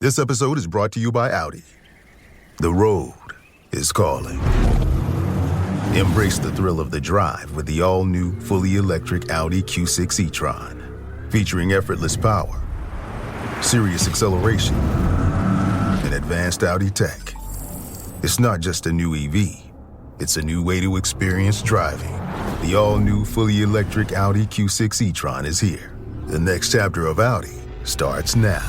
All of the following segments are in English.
This episode is brought to you by Audi. The road is calling. Embrace the thrill of the drive with the all-new, fully electric Audi Q6 e-tron. Featuring effortless power, serious acceleration, and advanced Audi tech. It's not just a new EV. It's a new way to experience driving. The all-new, fully electric Audi Q6 e-tron is here. The next chapter of Audi starts now.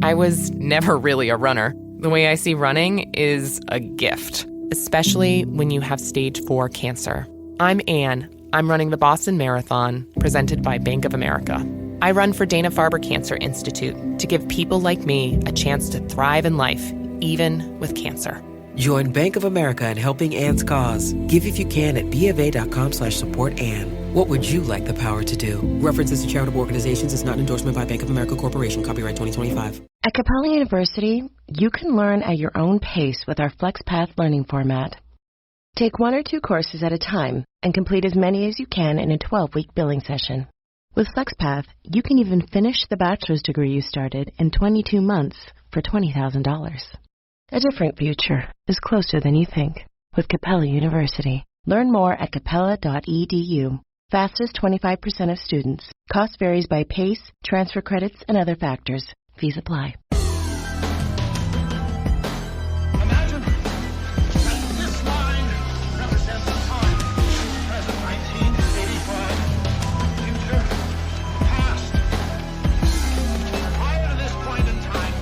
I was never really a runner. The way I see running is a gift, especially when you have stage 4 cancer. I'm Anne. I'm running the Boston Marathon, presented by Bank of America. I run for Dana-Farber Cancer Institute to give people like me a chance to thrive in life, even with cancer. Join Bank of America in helping Anne's cause. Give if you can at BofA.com/supportAnne. What would you like the power to do? References to charitable organizations is not an endorsement by Bank of America Corporation. Copyright 2025. At Capella University, you can learn at your own pace with our FlexPath learning format. Take 1 or 2 courses at a time and complete as many as you can in a 12-week billing session. With FlexPath, you can even finish the bachelor's degree you started in 22 months for $20,000. A different future is closer than you think with Capella University. Learn more at capella.edu. Fastest 25% of students. Cost varies by pace, transfer credits, and other factors. Fees apply. Imagine that this line represents the time. Present 1985. Future. Past. Prior to this point in time,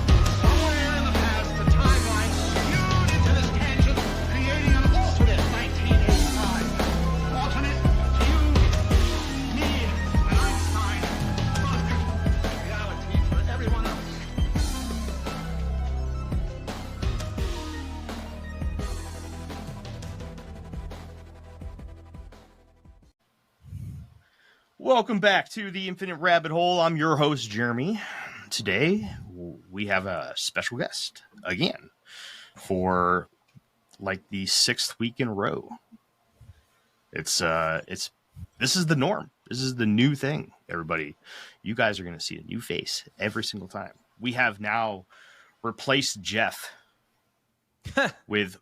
somewhere in the past, the timeline skewed into this tangent, creating an alternate 1985. Alternate to you, me, and Einstein. Reality for everyone else. Welcome back to the Infinite Rabbit Hole. I'm your host, Jeremy. Today, we have a special guest again for like the 6th week in a row. This is the norm. This is the new thing, everybody. You guys are going to see a new face every single time. We have now replaced Jeff with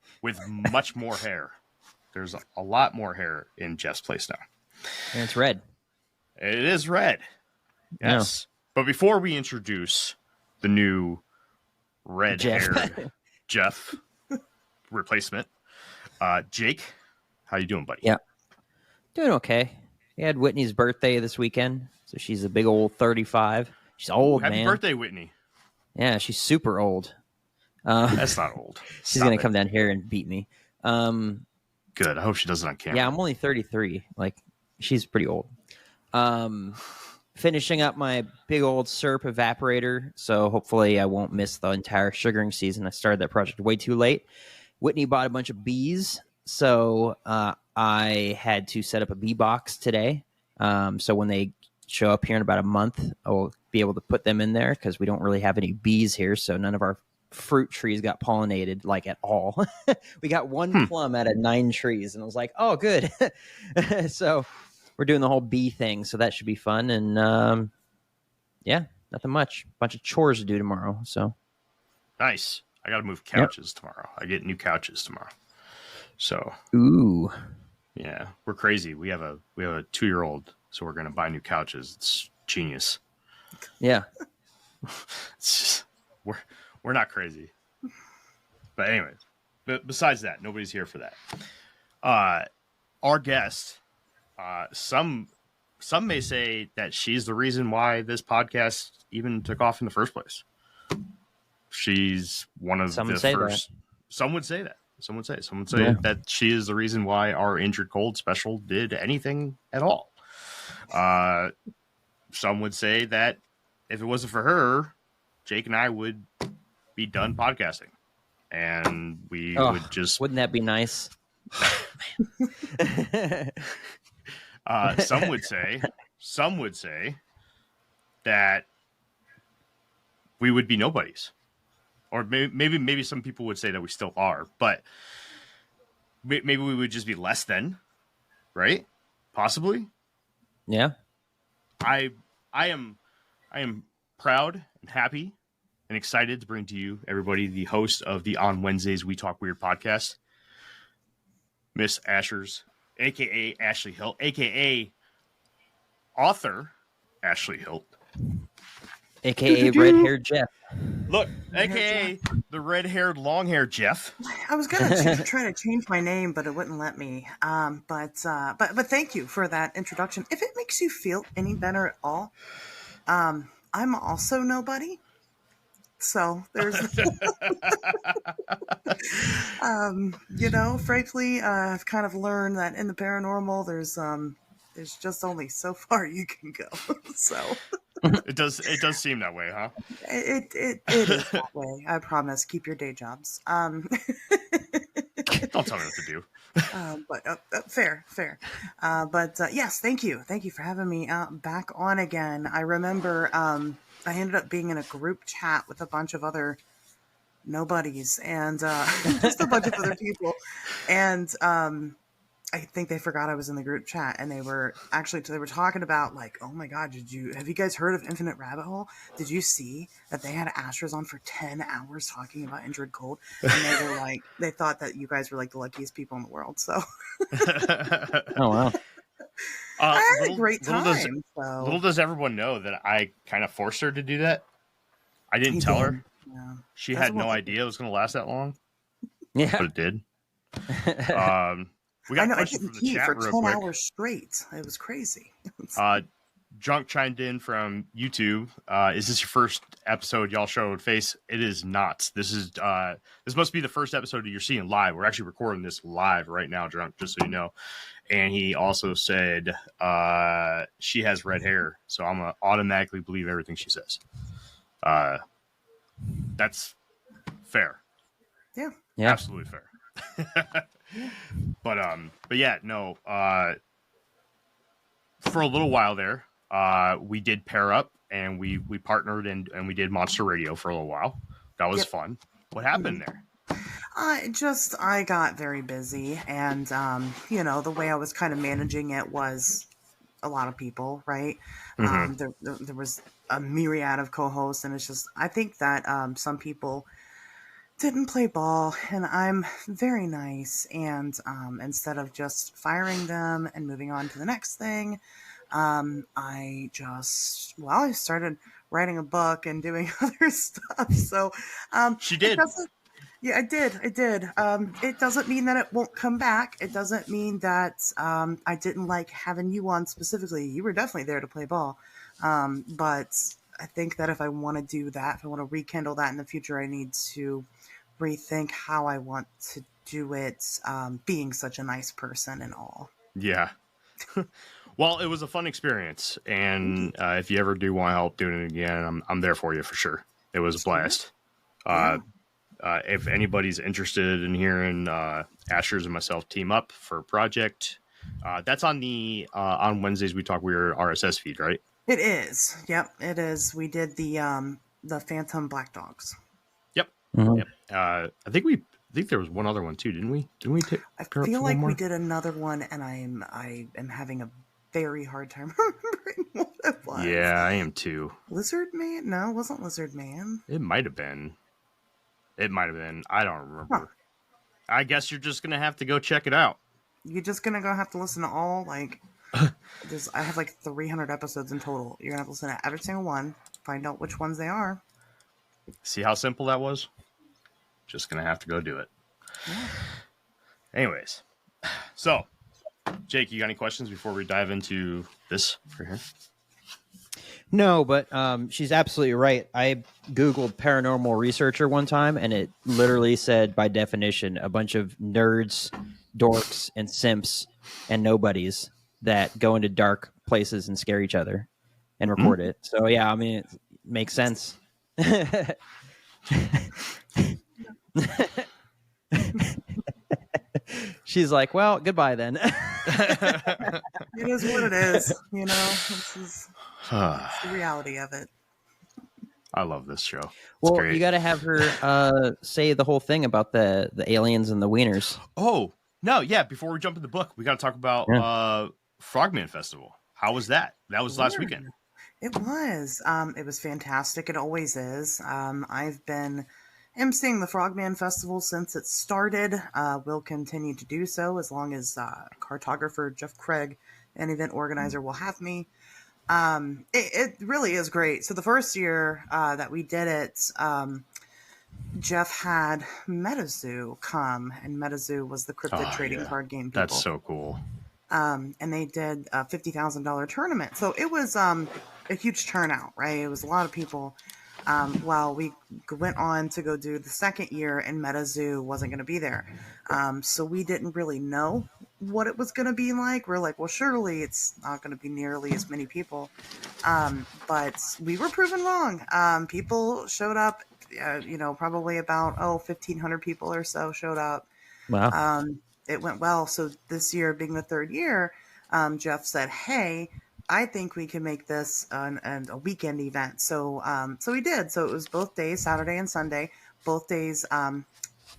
much more hair. There's a lot more hair in Jeff's place now. And it's red. It is red. Yes. Yeah. But before we introduce the new red-haired Jeff replacement, Jake, how you doing, buddy? Yeah. Doing okay. We had Whitney's birthday this weekend, so she's a big old 35. She's old, Happy man. Happy birthday, Whitney. Yeah, she's super old. That's not old. She's going to come down here and beat me. Good. I hope she does it on camera. Yeah, I'm only 33. Like, she's pretty old. Finishing up my big old syrup evaporator, so hopefully I won't miss the entire sugaring season. I started that project way too late. Whitney bought a bunch of bees, so I had to set up a bee box today. So when they show up here in about a month, I will be able to put them in there because we don't really have any bees here, so none of our fruit trees got pollinated like at all. We got one plum out of 9 trees, and I was like, oh, good. So we're doing the whole bee thing, so that should be fun. And yeah, nothing much. Bunch of chores to do tomorrow. So nice. I got to move couches tomorrow. I get new couches tomorrow. So ooh, yeah, we're crazy. We have a 2-year-old, so we're gonna buy new couches. It's genius. Yeah, it's just, we're not crazy. But anyways, besides that, nobody's here for that. Our guest. Some may say that she's the reason why this podcast even took off in the first place. She's one of the first. Some would say that. Some would say that she is the reason why our Indrid Cold special did anything at all. Some would say that if it wasn't for her, Jake and I would be done podcasting, and we would just. Wouldn't that be nice? Some would say that we would be nobodies, or maybe some people would say that we still are, but maybe we would just be less than, right? Possibly. Yeah. I am proud and happy and excited to bring to you, everybody, the host of the On Wednesdays We Talk Weird podcast, Miss Asherz, a.k.a. Ashley Hilt, a.k.a. author Ashley Hilt. AKA red-haired Jeff. Look, a.k.a. the red-haired, long-haired Jeff. I was gonna try to change my name, but it wouldn't let me. But thank you for that introduction. If it makes you feel any better at all, I'm also nobody. So there's, frankly, I've kind of learned that in the paranormal, there's just only so far you can go. So it does seem that way, huh? It is that way. I promise. Keep your day jobs. Don't tell me what to do. But fair. But yes, thank you for having me back on again. I remember I ended up being in a group chat with a bunch of other nobodies and just a bunch of other people, and I think they forgot I was in the group chat, and they were talking about, like, oh my god, have you guys heard of Infinite Rabbit Hole? Did you see that they had Asherz on for 10 hours talking about Indrid Cold? And they were like, they thought that you guys were like the luckiest people in the world. So Oh wow. I had a great time. Little does everyone know that I kind of forced her to do that. I didn't tell her. Yeah. She had no idea it was going to last that long. Yeah. But it did. We got a question from the chat for real 10 quick. hours straight. It was crazy. Drunk chimed in from YouTube. Is this your first episode y'all showed face? It is not. This must be the first episode that you're seeing live. We're actually recording this live right now, Drunk, just so you know. And he also said she has red hair, so I'm gonna automatically believe everything she says. That's fair. Yeah. Absolutely fair. But yeah, no. For a little while there, we did pair up and we partnered and we did Monster Radio for a little while. That was fun. What happened there? I got very busy, and the way I was kind of managing it was a lot of people, right? Mm-hmm. There was a myriad of co-hosts, and it's just, I think that some people didn't play ball, and I'm very nice, and instead of just firing them and moving on to the next thing, I started writing a book and doing other stuff. So she did. I did. It doesn't mean that it won't come back. It doesn't mean that I didn't like having you on specifically. You were definitely there to play ball. But I think that if I want to do that, if I want to rekindle that in the future, I need to rethink how I want to do it, being such a nice person and all. Yeah. Well, it was a fun experience. And if you ever do want help doing it again, I'm there for you for sure. It was a blast. Yeah. If anybody's interested in hearing Asherz and myself team up for a project, that's on the on Wednesdays We Talk Weird RSS feed, right? It is. Yep, it is. We did the Phantom Black Dogs. Yep. Mm-hmm. Yep. I think there was one other one too, didn't we? I feel like we did another one, and I am having a very hard time remembering what it was. Yeah, I am too. Lizard Man? No, it wasn't Lizard Man. It might have been. I don't remember. Huh. I guess you're just gonna have to go check it out. You're just gonna go have to listen to all, like, I have like 300 episodes in total. You're gonna have to listen to every single one, find out which ones they are. See how simple that was? Just gonna have to go do it. Yeah. Anyways, so Jake, you got any questions before we dive into this for here? No, but she's absolutely right. I Googled paranormal researcher one time, and it literally said, by definition, a bunch of nerds, dorks, and simps and nobodies that go into dark places and scare each other and record it. So, yeah, I mean, it makes sense. She's like, well, goodbye then. It is what it is, This is it's the reality of it. I love this show. It's Well, great. you got to have her say the whole thing about the aliens and the wieners. Oh, no, yeah. Before we jump in the book, we got to talk about Frogman Festival. How was that? That was last weekend. It was. It was fantastic. It always is. I've been emceeing the Frogman Festival since it started. Will continue to do so as long as cartographer Jeff Craig and event organizer will have me. It really is great. So the first year that we did it, Jeff had MetaZoo come, and MetaZoo was the cryptid trading card game people. That's so cool. And they did a $50,000 tournament. So it was a huge turnout, right? It was a lot of people. Well, we went on to go do the second year, and MetaZoo wasn't going to be there. So we didn't really know what it was going to be like. We're like, well, surely it's not going to be nearly as many people. But we were proven wrong. People showed up, probably about, 1,500 people or so showed up. Wow. It went well. So this year, being the third year, Jeff said, "Hey, I think we can make this a weekend event." So we did. So it was both days, Saturday and Sunday. Both days,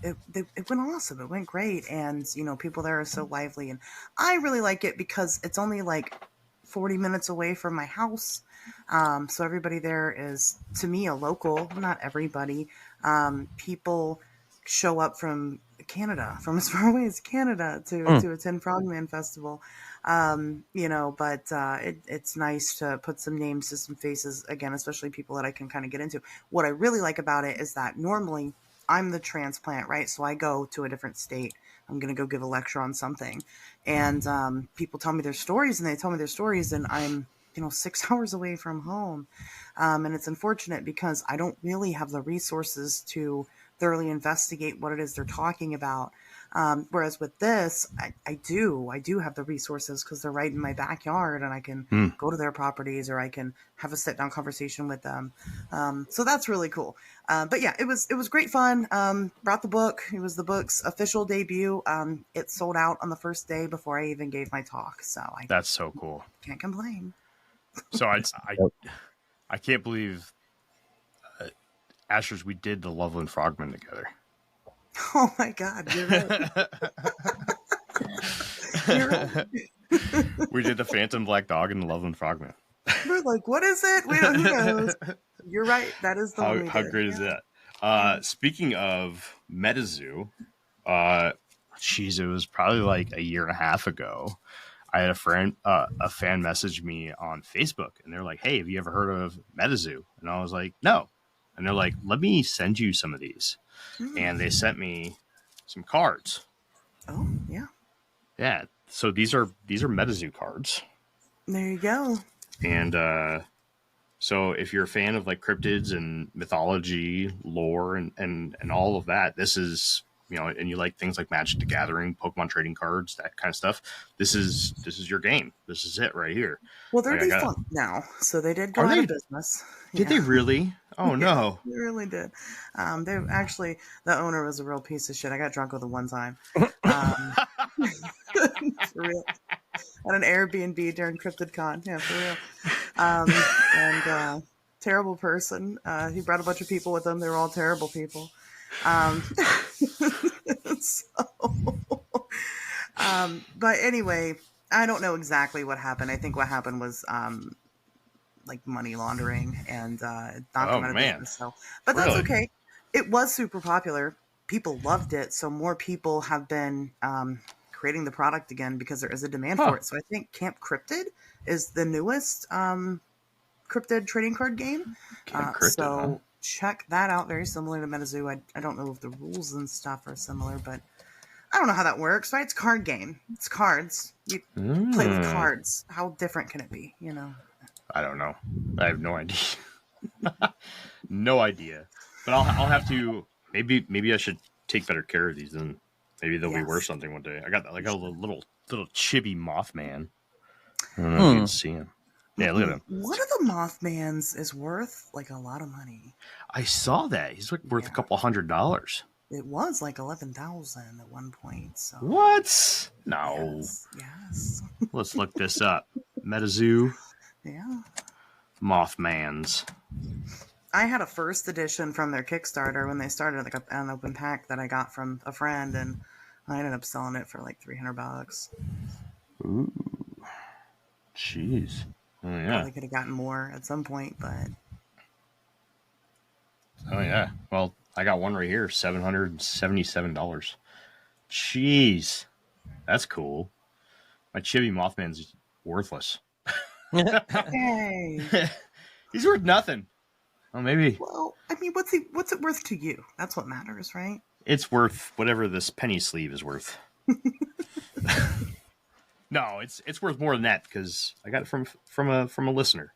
it went awesome. It went great, and people there are so lively, and I really like it because it's only like 40 minutes away from my house. So everybody there is, to me, a local. Not everybody. People show up from Canada, from as far away as Canada to attend Frogman Festival. But it's nice to put some names to some faces again, especially people that I can kind of get into. What I really like about it is that normally I'm the transplant, right? So I go to a different state. I'm going to go give a lecture on something. And people tell me their stories, and I'm 6 hours away from home. And it's unfortunate because I don't really have the resources to thoroughly investigate what it is they're talking about. Whereas with this, I do have the resources because they're right in my backyard, and I can go to their properties, or I can have a sit down conversation with them. So that's really cool. But yeah, it was great fun. Brought the book. It was the book's official debut. It sold out on the first day before I even gave my talk. So That's so cool. Can't complain. So I can't believe Asherz, we did the Loveland Frogman together. Oh my God, you're right. You're right. We did the Phantom Black Dog and the Loveland Frogman. We're like, what is it? Who knows? You're right. That is the one we How did. great is that? Speaking of MetaZoo, it was probably like a year and a half ago. I had a fan message me on Facebook, and they're like, "Hey, have you ever heard of MetaZoo?" And I was like, "No." And they're like, "Let me send you some of these." And they sent me some cards. Oh, yeah. Yeah. So these are MetaZoo cards. There you go. And so if you're a fan of like cryptids and mythology, lore, and all of that, this is, and you like things like Magic the Gathering, Pokemon trading cards, that kind of stuff, this is your game. This is it right here. Well, they're defunct now, so they did go out of business. Did they really? Oh, no. They really did. They actually, the owner was a real piece of shit. I got drunk with him one time. For real. At an Airbnb during CryptidCon. Yeah, for real. And terrible person. He brought a bunch of people with him. They were all terrible people. But anyway, I don't know exactly what happened. I think what happened was like money laundering and knocked them out of business. So, but that's okay. It was super popular. People loved it. So more people have been creating the product again because there is a demand for it. So I think Camp Cryptid is the newest cryptid trading card game. So check that out. Very similar to MetaZoo. I don't know if the rules and stuff are similar, but I don't know how that works, right? It's a card game. It's cards. You play with cards. How different can it be, I don't know. I have no idea. No idea. But I'll have to, maybe I should take better care of these, and maybe they'll be worth something one day. I got like a little chibi Mothman. I don't know if you can see him. Yeah, look at him. One of the Mothmans is worth like a lot of money. I saw that. He's like worth a couple $100. It was like 11,000 at one point. So what? No. Yes. Let's look this up. MetaZoo. Yeah. Mothmans. I had a first edition from their Kickstarter when they started, like an open pack that I got from a friend, and I ended up selling it for like $300. Ooh. Jeez. Oh yeah. Probably could have gotten more at some point, but Oh yeah. Well, I got one right here, $777. Jeez, that's cool. My Chibi Mothman's worthless. hey. He's worth nothing. Well, maybe Well, I mean, what's it worth to you? That's what matters, right? it's worth whatever this penny sleeve is worth. No, it's worth more than that because I got it from a listener.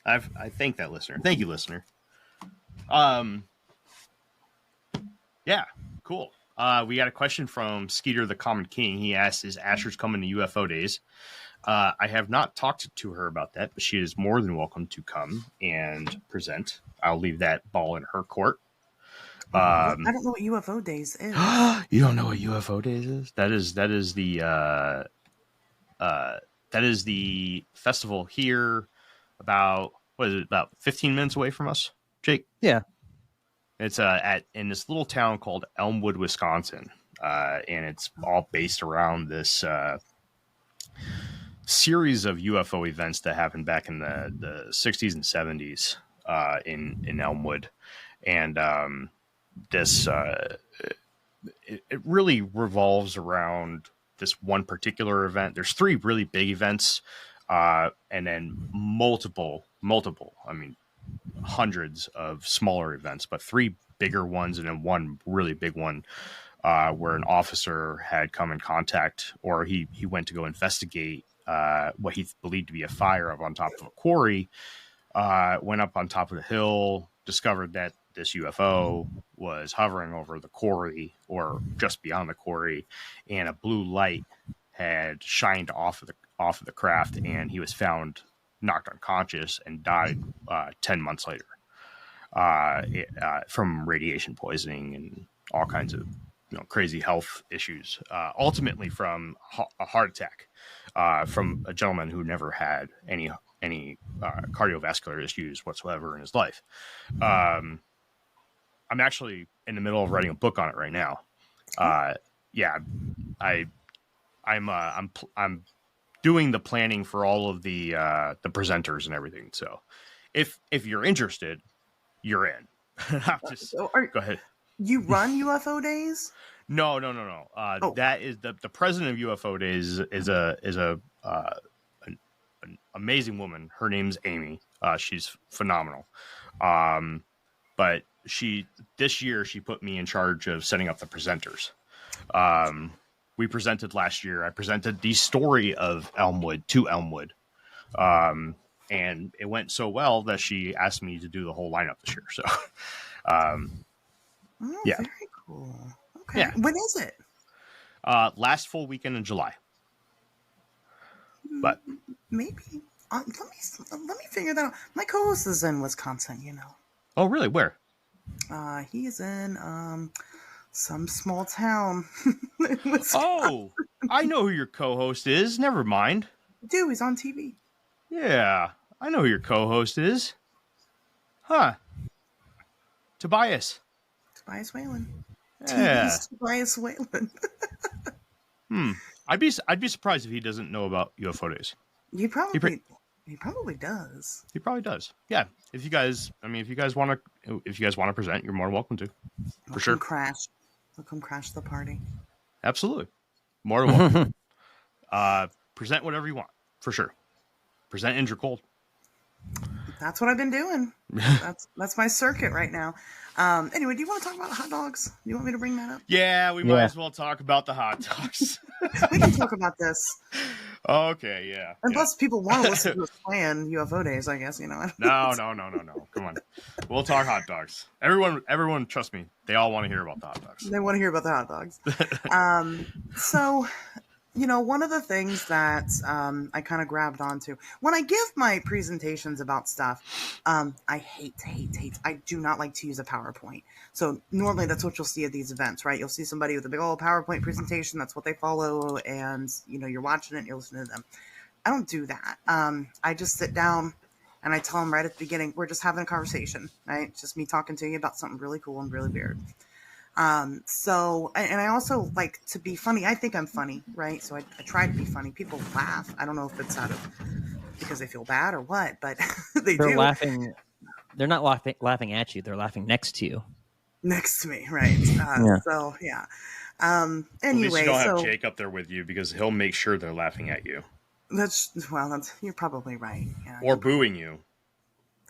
I thank that listener. Thank you, listener. Yeah, cool. We got a question from Skeeter the Common King. He asked, "Is Asherz coming to UFO days?" I have not talked to her about that, but she is more than welcome to come and present. I'll leave that ball in her court. I don't know what UFO Days is. You don't know what UFO days is? That is the festival here about, what is it, about 15 minutes away from us, Jake? Yeah. It's in this little town called Elmwood, Wisconsin. And it's all based around this series of UFO events that happened back in the 60s and 70s in Elmwood. And this it really revolves around this one particular event. There's 3 really big events, and then multiple, I mean, hundreds of smaller events, but 3 bigger ones and then one really big one where an officer had come in contact, or he went to go investigate what he believed to be a fire up on top of a quarry, went up on top of the hill, discovered that this UFO was hovering over the quarry or just beyond the quarry, and a blue light had shined off of the craft, and he was found knocked unconscious and died 10 months later from radiation poisoning and all kinds of crazy health issues. Ultimately, from a heart attack from a gentleman who never had any cardiovascular issues whatsoever in his life. I'm actually in the middle of writing a book on it right now. I'm doing the planning for all of the presenters and everything. So if you're interested, you're in. Go ahead. You run UFO Days? No. That is the president of UFO Days is an amazing woman. Her name's Amy. She's phenomenal. But this year she put me in charge of setting up the presenters. We presented last year. I presented the story of Elmwood to Elmwood. And it went so well that she asked me to do the whole lineup this year. So, yeah. Very cool. Okay. Yeah. When is it? Last full weekend in July. But Maybe. Let me figure that out. My co-host is in Wisconsin, Oh, really? Where? He's in some small town. Oh, I know who your co-host is. Never mind. Dude, he's on TV. Yeah, I know who your co-host is. Huh. Tobias Whalen. Yeah. TV's Tobias Whalen. I'd be surprised if he doesn't know about UFO Days. He probably does. He probably does. Yeah. If you guys want to present, you're more than welcome to. For sure. We'll come crash the party. Absolutely. More than welcome. Present whatever you want. For sure. Present Indrid Cold. That's what I've been doing. That's my circuit right now. Anyway, do you want to talk about hot dogs? You want me to bring that up? Yeah, we might as well talk about the hot dogs. We can talk about this. Okay, yeah. Unless people want to listen to us plan UFO Days, I guess, No. Come on. We'll talk hot dogs. Everyone, trust me, they all want to hear about the hot dogs. They want to hear about the hot dogs. So, one of the things that I kind of grabbed onto when I give my presentations about stuff, I hate. I do not like to use a PowerPoint. So normally that's what you'll see at these events, right? You'll see somebody with a big old PowerPoint presentation. That's what they follow. And, you're watching it and you're listening to them. I don't do that. I just sit down and I tell them right at the beginning, we're just having a conversation, right? It's just me talking to you about something really cool and really weird. So, and I also like to be funny. I think I'm funny, right? So I try to be funny. People laugh. I don't know if it's out of because they feel bad or what, but They're do. laughing. They're not laughing at you. They're laughing next to you. Next to me, right? Yeah. So yeah. At least Anyway, you don't have so Jake up there with you because he'll make sure they're laughing at you that's you're probably right. Yeah, or booing you.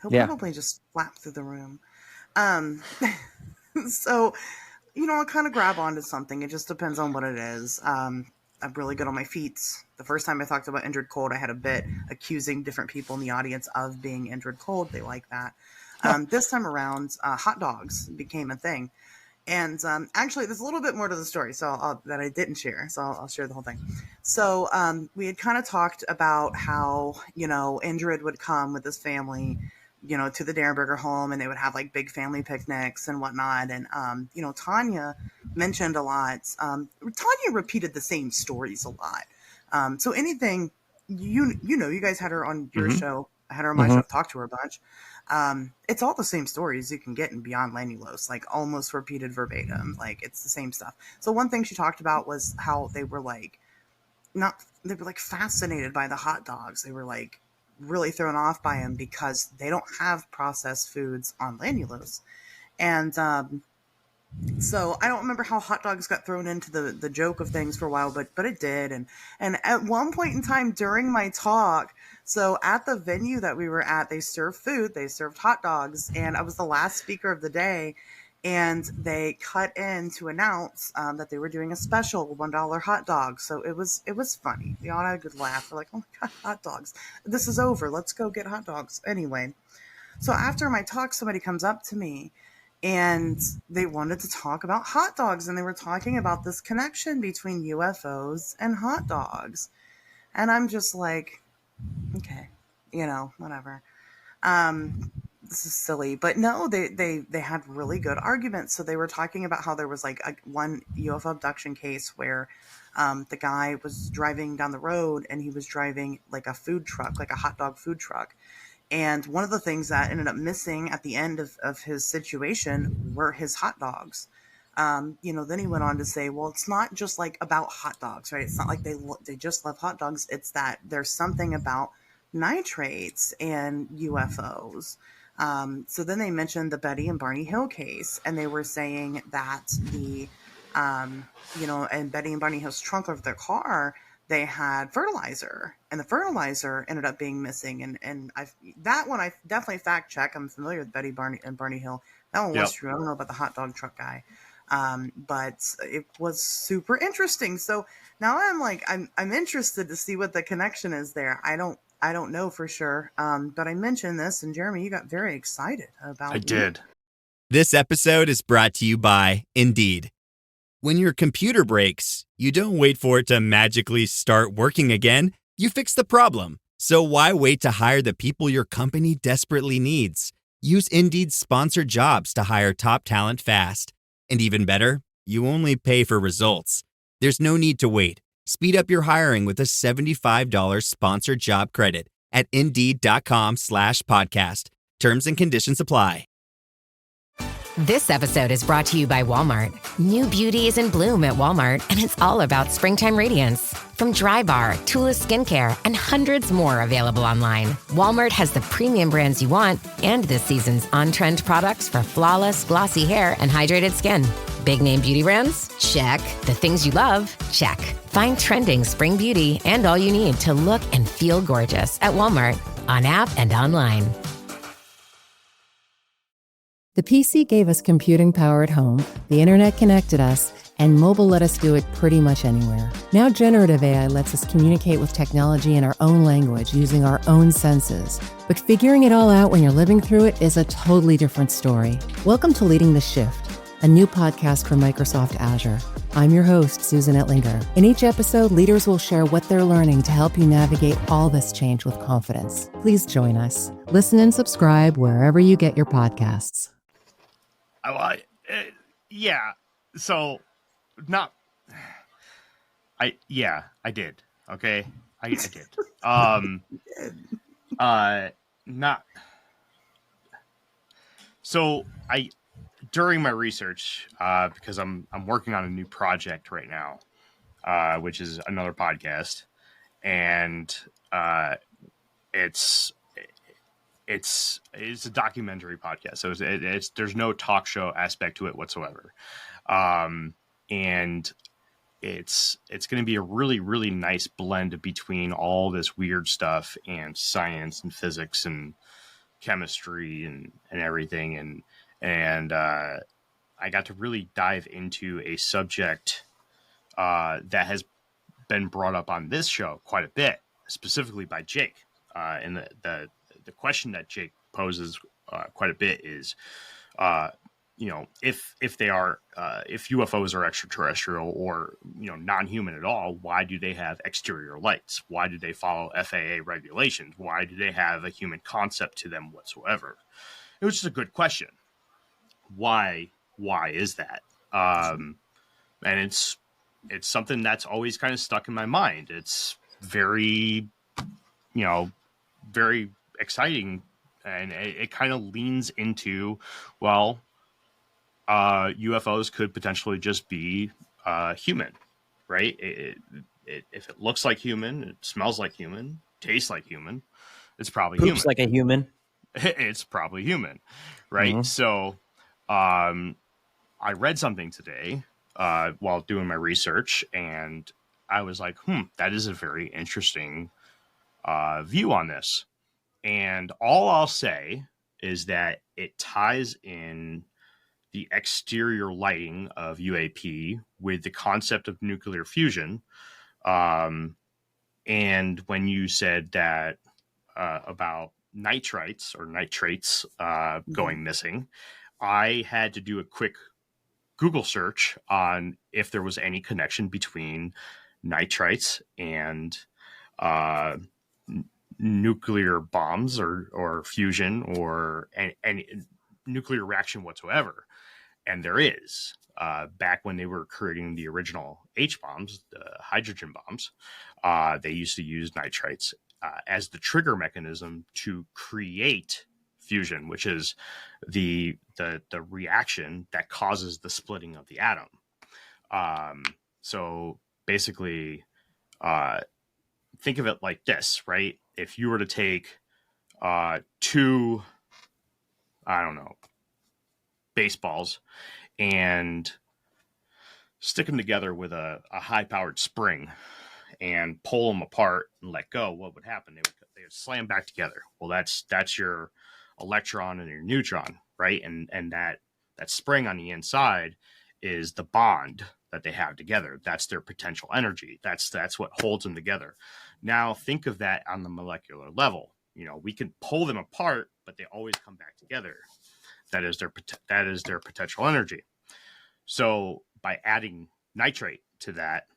he'll Yeah. probably just flap through the room. Um, so I'll kind of grab onto something. It just depends on what it is. I'm really good on my feet. The first time I talked about Indrid Cold, I had a bit accusing different people in the audience of being Indrid Cold. They like that. This time around, hot dogs became a thing. And actually, there's a little bit more to the story that I didn't share. So I'll share the whole thing. So we had kind of talked about how, Indrid would come with his family, to the Derenberger home, and they would have like big family picnics and whatnot. And, Tanya mentioned a lot. Tanya repeated the same stories a lot. So anything, you guys had her on your show. I had her on my show, talked to her a bunch. It's all the same stories you can get in Beyond Lanulos, like almost repeated verbatim. Like it's the same stuff. So one thing she talked about was how they were like fascinated by the hot dogs. They were like really thrown off by them because they don't have processed foods on Lanulos. And so I don't remember how hot dogs got thrown into the joke of things for a while, but it did. And at one point in time during my talk, so at the venue that we were at, they served food, they served hot dogs, and I was the last speaker of the day. And they cut in to announce that they were doing a special $1 hot dog. So it was funny. We all had a good laugh. We're like, oh my God, hot dogs. This is over. Let's go get hot dogs. Anyway, so after my talk, somebody comes up to me and they wanted to talk about hot dogs. And they were talking about this connection between UFOs and hot dogs. And I'm just like, okay, whatever. This is silly, but no, they had really good arguments. So they were talking about how there was like one UFO abduction case where the guy was driving down the road and he was driving like a food truck, like a hot dog food truck. And one of the things that ended up missing at the end of his situation were his hot dogs. Then he went on to say, well, it's not just like about hot dogs, right? It's not like they just love hot dogs. It's that there's something about nitrates and UFOs. So then they mentioned the Betty and Barney Hill case, and they were saying that the, in Betty and Barney Hill's trunk of their car, they had fertilizer, and the fertilizer ended up being missing. And that one I definitely fact check. I'm familiar with Betty and Barney Hill. That one was true. I don't know about the hot dog truck guy. But it was super interesting. So now I'm interested to see what the connection is there. I don't know for sure. But I mentioned this, and Jeremy, you got very excited about it. I did. This episode is brought to you by Indeed. When your computer breaks, you don't wait for it to magically start working again. You fix the problem. So why wait to hire the people your company desperately needs? Use Indeed's sponsored jobs to hire top talent fast. And even better, you only pay for results. There's no need to wait. Speed up your hiring with a $75 sponsored job credit at Indeed.com/podcast. Terms and conditions apply. This episode is brought to you by Walmart. New beauty is in bloom at Walmart, and it's all about springtime radiance. From Drybar, Tula Skincare, and hundreds more available online, Walmart has the premium brands you want and this season's on-trend products for flawless, glossy hair and hydrated skin. Big name beauty brands? Check. The things you love? Check. Find trending spring beauty and all you need to look and feel gorgeous at Walmart, on app and online. The PC gave us computing power at home, the internet connected us, and mobile let us do it pretty much anywhere. Now generative AI lets us communicate with technology in our own language using our own senses. But figuring it all out when you're living through it is a totally different story. Welcome to Leading the Shift, a new podcast from Microsoft Azure. I'm your host, Susan Ettlinger. In each episode, leaders will share what they're learning to help you navigate all this change with confidence. Please join us. Listen and subscribe wherever you get your podcasts. Yeah. So, I did. Okay, I did. So during my research, because I'm working on a new project right now, which is another podcast, and it's a documentary podcast, so it's there's no talk show aspect to it whatsoever, and it's going to be a really, really nice blend between all this weird stuff and science and physics and chemistry and everything, and I got to really dive into a subject that has been brought up on this show quite a bit, specifically by Jake. And the question that Jake poses quite a bit is, if they are, if UFOs are extraterrestrial or, non-human at all, why do they have exterior lights? Why do they follow FAA regulations? Why do they have a human concept to them whatsoever? It was just a good question. Why is that? And it's something that's always kind of stuck in my mind. It's very, very exciting, and it kind of leans into, well, UFOs could potentially just be human, right? If it looks like human, it smells like human, tastes like human, it's probably Poops human. like a human. It's probably human, right? Mm-hmm. So I read something today while doing my research, and I was like, that is a very interesting view on this. And all I'll say is that it ties in the exterior lighting of UAP with the concept of nuclear fusion. And when you said that about nitrates going missing, I had to do a quick Google search on if there was any connection between nitrites and nuclear bombs or fusion or any nuclear reaction whatsoever. And there is. Back when they were creating the original H-bombs, the hydrogen bombs, they used to use nitrites as the trigger mechanism to create fusion, which is the reaction that causes the splitting of the atom. So basically, think of it like this, right? If you were to take two, baseballs and stick them together with a high-powered spring and pull them apart and let go, what would happen? They would slam back together. Well, that's your electron and your neutron, right? And that spring on the inside is the bond that they have together. That's their potential energy. That's what holds them together. Now think of that on the molecular level. We can pull them apart, but they always come back together. That is their potential energy. So by adding nitrate to that,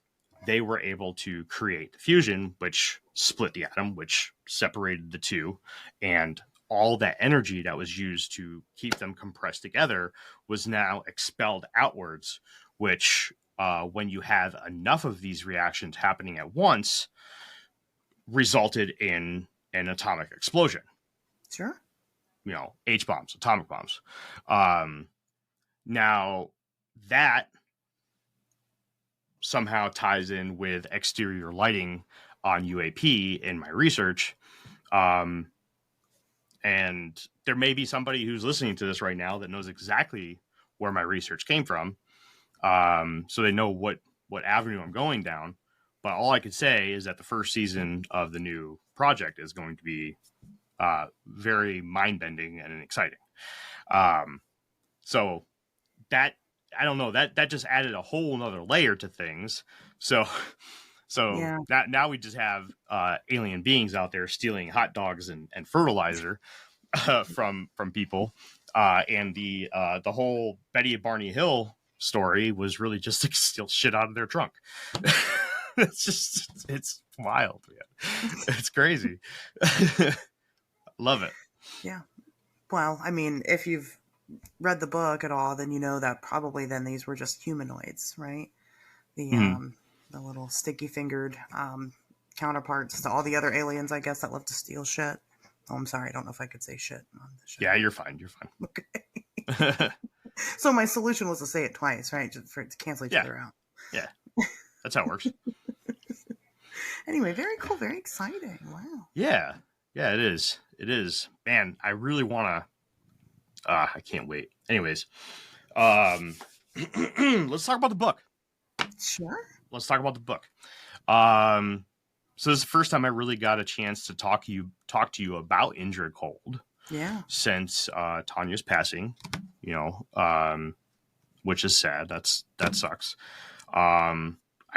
they were able to create fusion, which split the atom, which separated the two, and all that energy that was used to keep them compressed together was now expelled outwards, which when you have enough of these reactions happening at once, resulted in an atomic explosion. Sure. H-bombs, atomic bombs. Now that somehow ties in with exterior lighting on UAP in my research. And there may be somebody who's listening to this right now that knows exactly where my research came from. So they know what avenue I'm going down. But all I could say is that the first season of the new project is going to be very mind-bending and exciting. So that, I don't know, that just added a whole nother layer to things. So yeah. Now we just have alien beings out there stealing hot dogs and fertilizer from people. And the whole Betty and Barney Hill story was really just to steal shit out of their trunk. It's wild, man. It's crazy. Love it. Yeah. Well, I mean, if you've read the book at all, then you know that probably then these were just humanoids, right? The little sticky fingered counterparts to all the other aliens, I guess, that love to steal shit. Oh, I'm sorry. I don't know if I could say shit on the show. Yeah, you're fine. Okay. So my solution was to say it twice, right? Just for it to cancel each other out. Yeah. That's how it works. Anyway, very cool. Very exciting. Wow. Yeah. Yeah, it is. It is. Man, I really want to. I can't wait. Anyways, let's talk about the book. Sure. Let's talk about the book. So this is the first time I really got a chance to talk to you about Indrid Cold. Yeah. Since Tanya's passing, which is sad. That sucks. I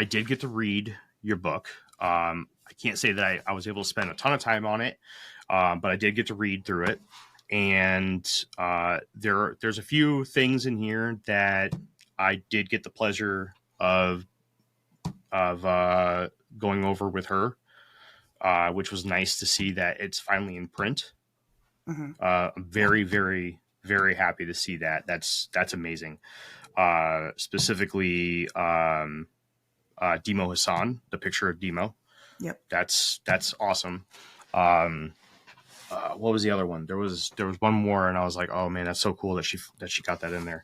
did get to read your book. I can't say that I was able to spend a ton of time on it, but I did get to read through it. And there's a few things in here that I did get the pleasure of going over with her, which was nice to see that it's finally in print. Mm-hmm. I'm very, very, very happy to see that. That's amazing. Specifically, Demo Hassan, the picture of Demo. Yep. That's awesome. What was the other one? There was one more, and I was like, oh man, that's so cool that she got that in there.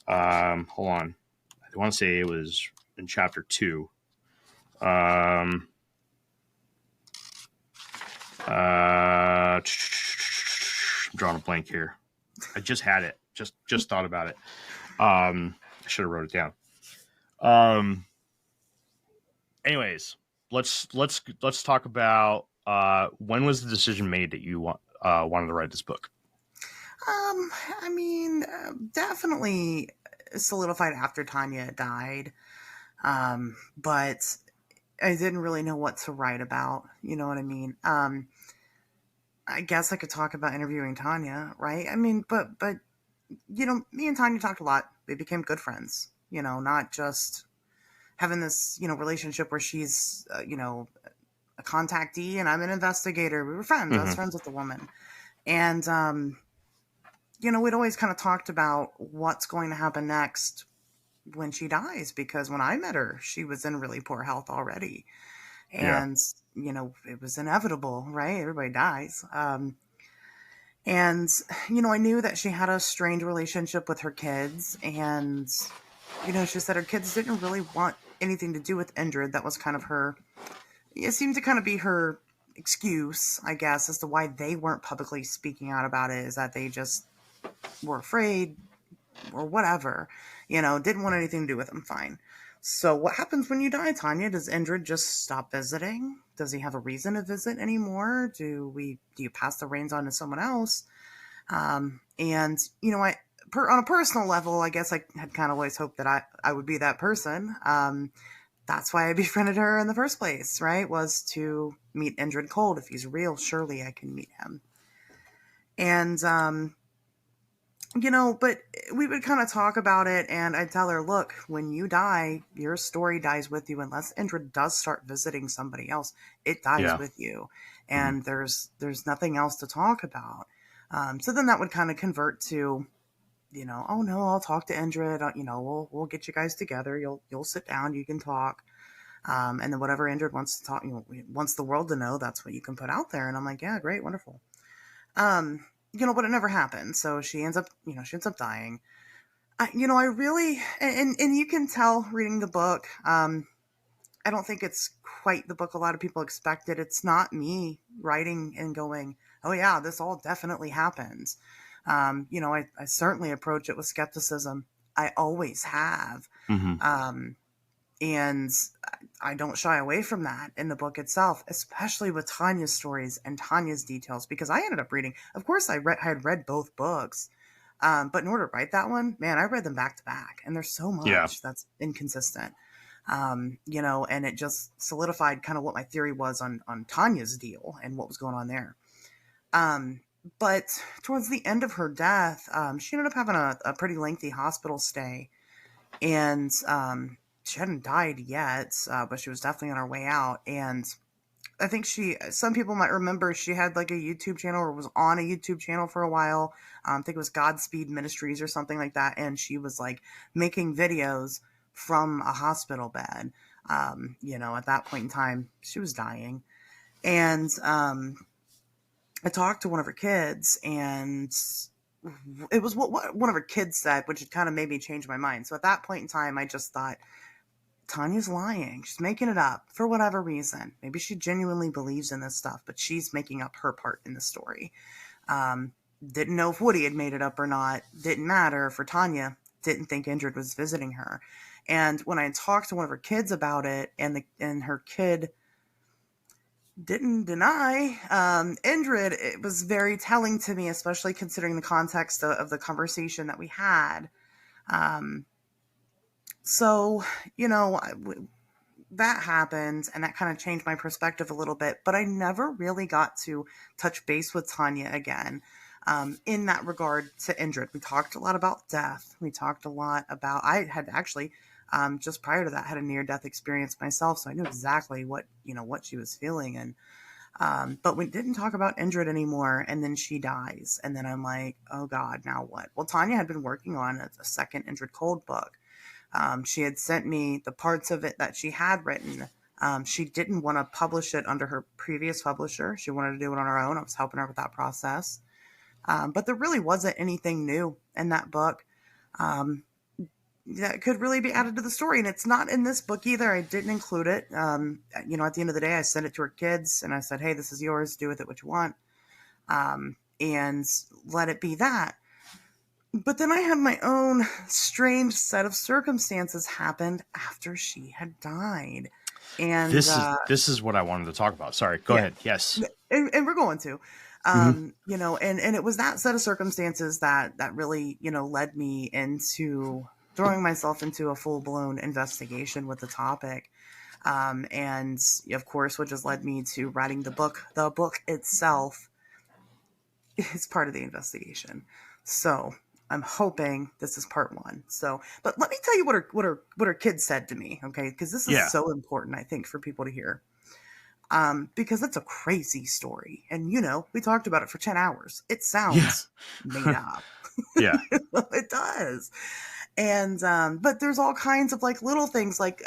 Hold on, I want to say it was in chapter 2. I'm drawing a blank here. I just had it. Just thought about it. I should have wrote it down. Anyways, let's talk about when was the decision made that you wanted to write this book? I mean, definitely solidified after Tanya died. But I didn't really know what to write about. You know what I mean? I guess I could talk about interviewing Tanya, right? I mean, but me and Tanya talked a lot. We became good friends, not just having this, relationship where she's, a contactee and I'm an investigator. We were friends. I was friends with the woman. And, we'd always kind of talked about what's going to happen next when she dies, because when I met her, she was in really poor health already. And, it was inevitable, right? Everybody dies. And, I knew that she had a strained relationship with her kids. And, she said her kids didn't really want anything to do with Indrid. That was kind of it seemed to kind of be her excuse, I guess, as to why they weren't publicly speaking out about it, is that they just were afraid or whatever, didn't want anything to do with him. Fine. So what happens when you die, Tanya? Does Indrid just stop visiting? Does he have a reason to visit anymore? Do you pass the reins on to someone else? And, on a personal level, I guess I had kind of always hoped that I would be that person. That's why I befriended her in the first place, right? Was to meet Indrid Cold. If he's real, surely I can meet him. And, but we would kind of talk about it, and I'd tell her, look, when you die, your story dies with you. Unless Indrid does start visiting somebody else, it dies with you. And there's nothing else to talk about. So then that would kind of convert to, oh no, I'll talk to Indrid. We'll get you guys together. You'll sit down, you can talk. And then whatever Indrid wants to talk, wants the world to know, that's what you can put out there. And I'm like, yeah, great, wonderful. But it never happened. So she ends up dying. I really, and you can tell reading the book, I don't think it's quite the book a lot of people expected. It's not me writing and going, oh yeah, this all definitely happens. I certainly approach it with skepticism. I always have. And I don't shy away from that in the book itself, especially with Tanya's stories and Tanya's details, because I ended up reading, of course, I had read both books. But in order to write that one, man, I read them back to back, and there's so much that's inconsistent. And it just solidified kind of what my theory was on Tanya's deal and what was going on there. But towards the end of her death, she ended up having a pretty lengthy hospital stay, and she hadn't died yet, but she was definitely on her way out. And I think some people might remember she had like a YouTube channel, or was on a YouTube channel for a while. I think it was Godspeed Ministries or something like that. And she was like making videos from a hospital bed. At that point in time, she was dying. And I talked to one of her kids, and it was what one of her kids said, which had kind of made me change my mind. So at that point in time, I just thought, Tanya's lying. She's making it up for whatever reason. Maybe she genuinely believes in this stuff, but she's making up her part in the story. Didn't know if Woody had made it up or not. Didn't matter for Tanya. Didn't think Indrid was visiting her. And when I talked to one of her kids about it, and her kid didn't deny, Indrid, it was very telling to me, especially considering the context of the conversation that we had. So, that happened, and that kind of changed my perspective a little bit, but I never really got to touch base with Tanya again. In that regard to Indrid, we talked a lot about death. We talked a lot about, I had actually, just prior to that, had a near-death experience myself, so I knew exactly what she was feeling, and but we didn't talk about Indrid anymore, and then she dies, and then I'm like, oh God, now what? Well, Tanya had been working on a second Indrid Cold book. She had sent me the parts of it that she had written. She didn't want to publish it under her previous publisher. She wanted to do it on her own. I was helping her with that process. But there really wasn't anything new in that book that could really be added to the story. And it's not in this book either. I didn't include it. At the end of the day, I sent it to her kids and I said, hey, this is yours. Do with it what you want. And let it be that. But then I had my own strange set of circumstances happened after she had died. And this is what I wanted to talk about. Sorry, go ahead. Yes. And we're going to, and it was that set of circumstances that really, led me into throwing myself into a full blown investigation with the topic. And of course, what just led me to writing the book. The book itself is part of the investigation. So I'm hoping this is part one. So, but let me tell you what her kids said to me, okay? Because this is so important, I think, for people to hear. Because it's a crazy story, and we talked about it for 10 hours. It sounds made up. Yeah, it does. And but there's all kinds of like little things, like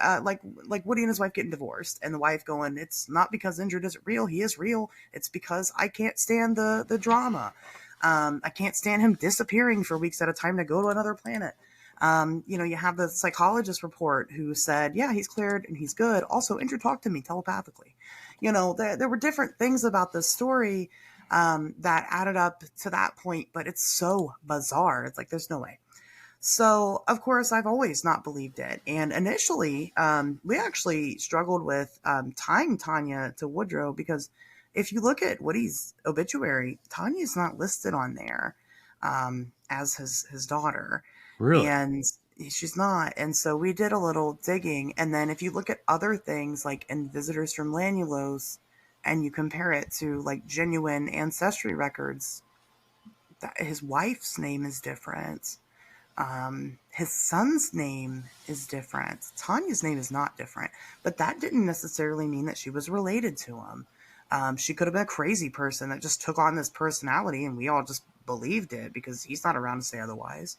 Woody and his wife getting divorced, and the wife going, "It's not because Indrid isn't real. He is real. It's because I can't stand the drama." I can't stand him disappearing for weeks at a time to go to another planet. You have the psychologist report who said, yeah, he's cleared and he's good. Also, Indrid talked to me telepathically. There were different things about this story that added up to that point, but it's so bizarre. It's like, there's no way. So, of course, I've always not believed it. And initially, we actually struggled with tying Tanya to Woodrow because if you look at Woody's obituary, Tanya's not listed on there as his daughter. Really? And she's not. And so we did a little digging. And then if you look at other things like in Visitors from Lanulos and you compare it to like genuine ancestry records, his wife's name is different. His son's name is different. Tanya's name is not different. But that didn't necessarily mean that she was related to him. She could have been a crazy person that just took on this personality and we all just believed it because he's not around to say otherwise.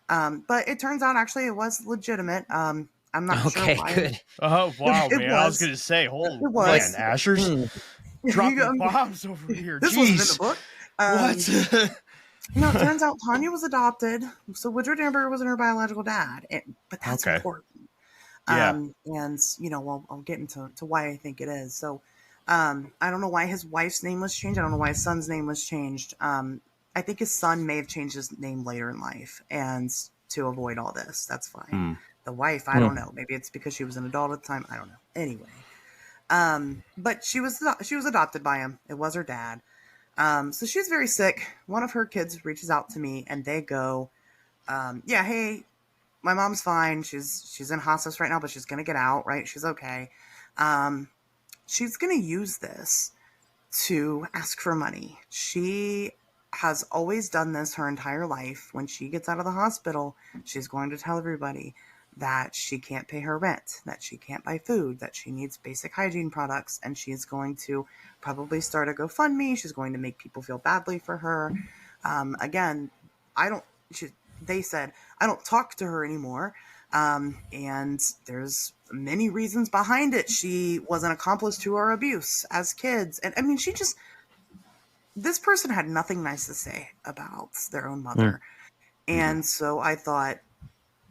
But it turns out actually it was legitimate. I'm not sure why. Good. Oh, wow, man. Was. I was going to say, holy man, Asherz. Dropping bombs over here. This Jeez. wasn't in the book. What? No, it turns out Tanya was adopted. So Woodrow Danbury wasn't her biological dad. But that's important. And, I'll get into why I think it is. So, I don't know why his wife's name was changed. I don't know why his son's name was changed. I think his son may have changed his name later in life and to avoid all this. That's fine. The wife, I don't know. Maybe it's because she was an adult at the time. I don't know. Anyway. But she was adopted by him. It was her dad. So she's very sick. One of her kids reaches out to me and they go, hey, my mom's fine. She's in hospice right now, but she's going to get out, right? She's okay. She's going to use this to ask for money. She has always done this her entire life. When she gets out of the hospital, she's going to tell everybody that she can't pay her rent, that she can't buy food, that she needs basic hygiene products, and she's going to probably start a GoFundMe. She's going to make people feel badly for her. Again, they said, I don't talk to her anymore. And there's many reasons behind it. She was an accomplice to our abuse as kids. And I mean, this person had nothing nice to say about their own mother. And so I thought,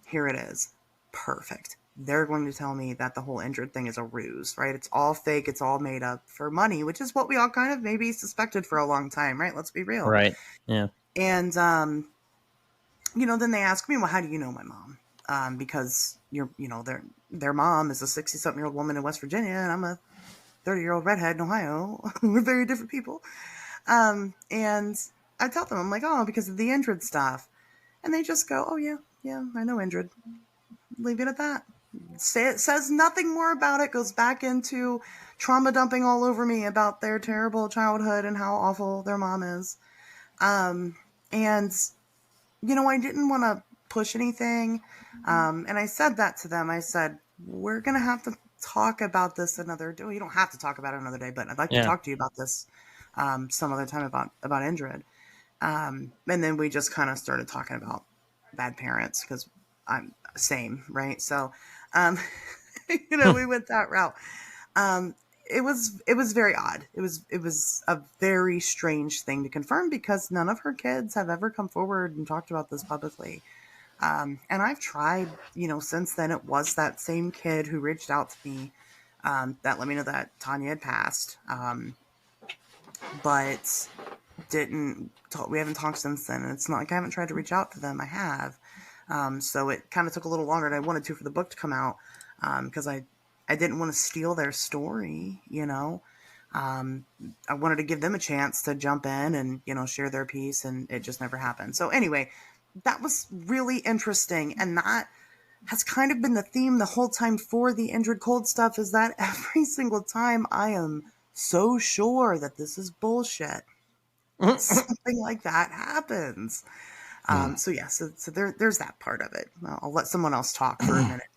here it is. Perfect. they're going to tell me that the whole Indrid thing is a ruse, right? It's all fake. It's all made up for money, which is what we all kind of maybe suspected for a long time, right? Let's be real. Right. Yeah. And, then they ask me, well, how do you know my mom? Because their mom is a 60-something-year-old woman in West Virginia, and I'm a 30-year-old redhead in Ohio. We're very different people. And I tell them, I'm like, oh, because of the Indrid stuff. And they just go, oh, yeah, I know Indrid. Leave it at that. Says nothing more about it, goes back into trauma dumping all over me about their terrible childhood and how awful their mom is. And, I didn't want to push anything. And I said that to them. I said, we're going to have to talk about this another day. Well, you don't have to talk about it another day, but I'd like to talk to you about this some other time about Indrid. And then we just kind of started talking about bad parents because I'm same, right? So, we went that route. It was very odd. It was a very strange thing to confirm because none of her kids have ever come forward and talked about this publicly. And I've tried, since then. It was that same kid who reached out to me that let me know that Tanya had passed, but we haven't talked since then. And it's not like I haven't tried to reach out to them. I have. So it kind of took a little longer than I wanted to for the book to come out because I didn't want to steal their story, I wanted to give them a chance to jump in and, share their piece, and it just never happened. So anyway, that was really interesting. And that has kind of been the theme the whole time for the Indrid Cold stuff, is that every single time I am so sure that this is bullshit, something like that happens. So there's that part of it. I'll let someone else talk for a minute.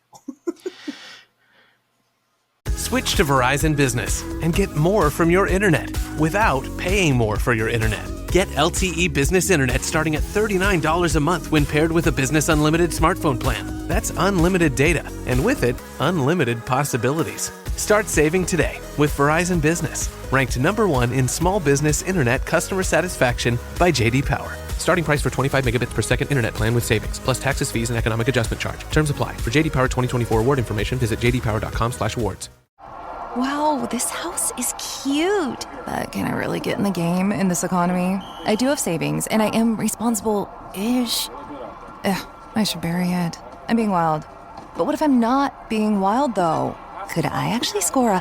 Switch to Verizon Business and get more from your internet without paying more for your internet. Get LTE Business Internet starting at $39 a month when paired with a Business Unlimited smartphone plan. That's unlimited data, and with it, unlimited possibilities. Start saving today with Verizon Business, ranked #1 in small business internet customer satisfaction by J.D. Power. Starting price for 25 megabits per second internet plan with savings, plus taxes, fees, and economic adjustment charge. Terms apply. For J.D. Power 2024 award information, visit jdpower.com/awards. Wow, this house is cute. But can I really get in the game in this economy? I do have savings, and I am responsible-ish. I should bury it. I'm being wild. But what if I'm not being wild, though? Could I actually score a...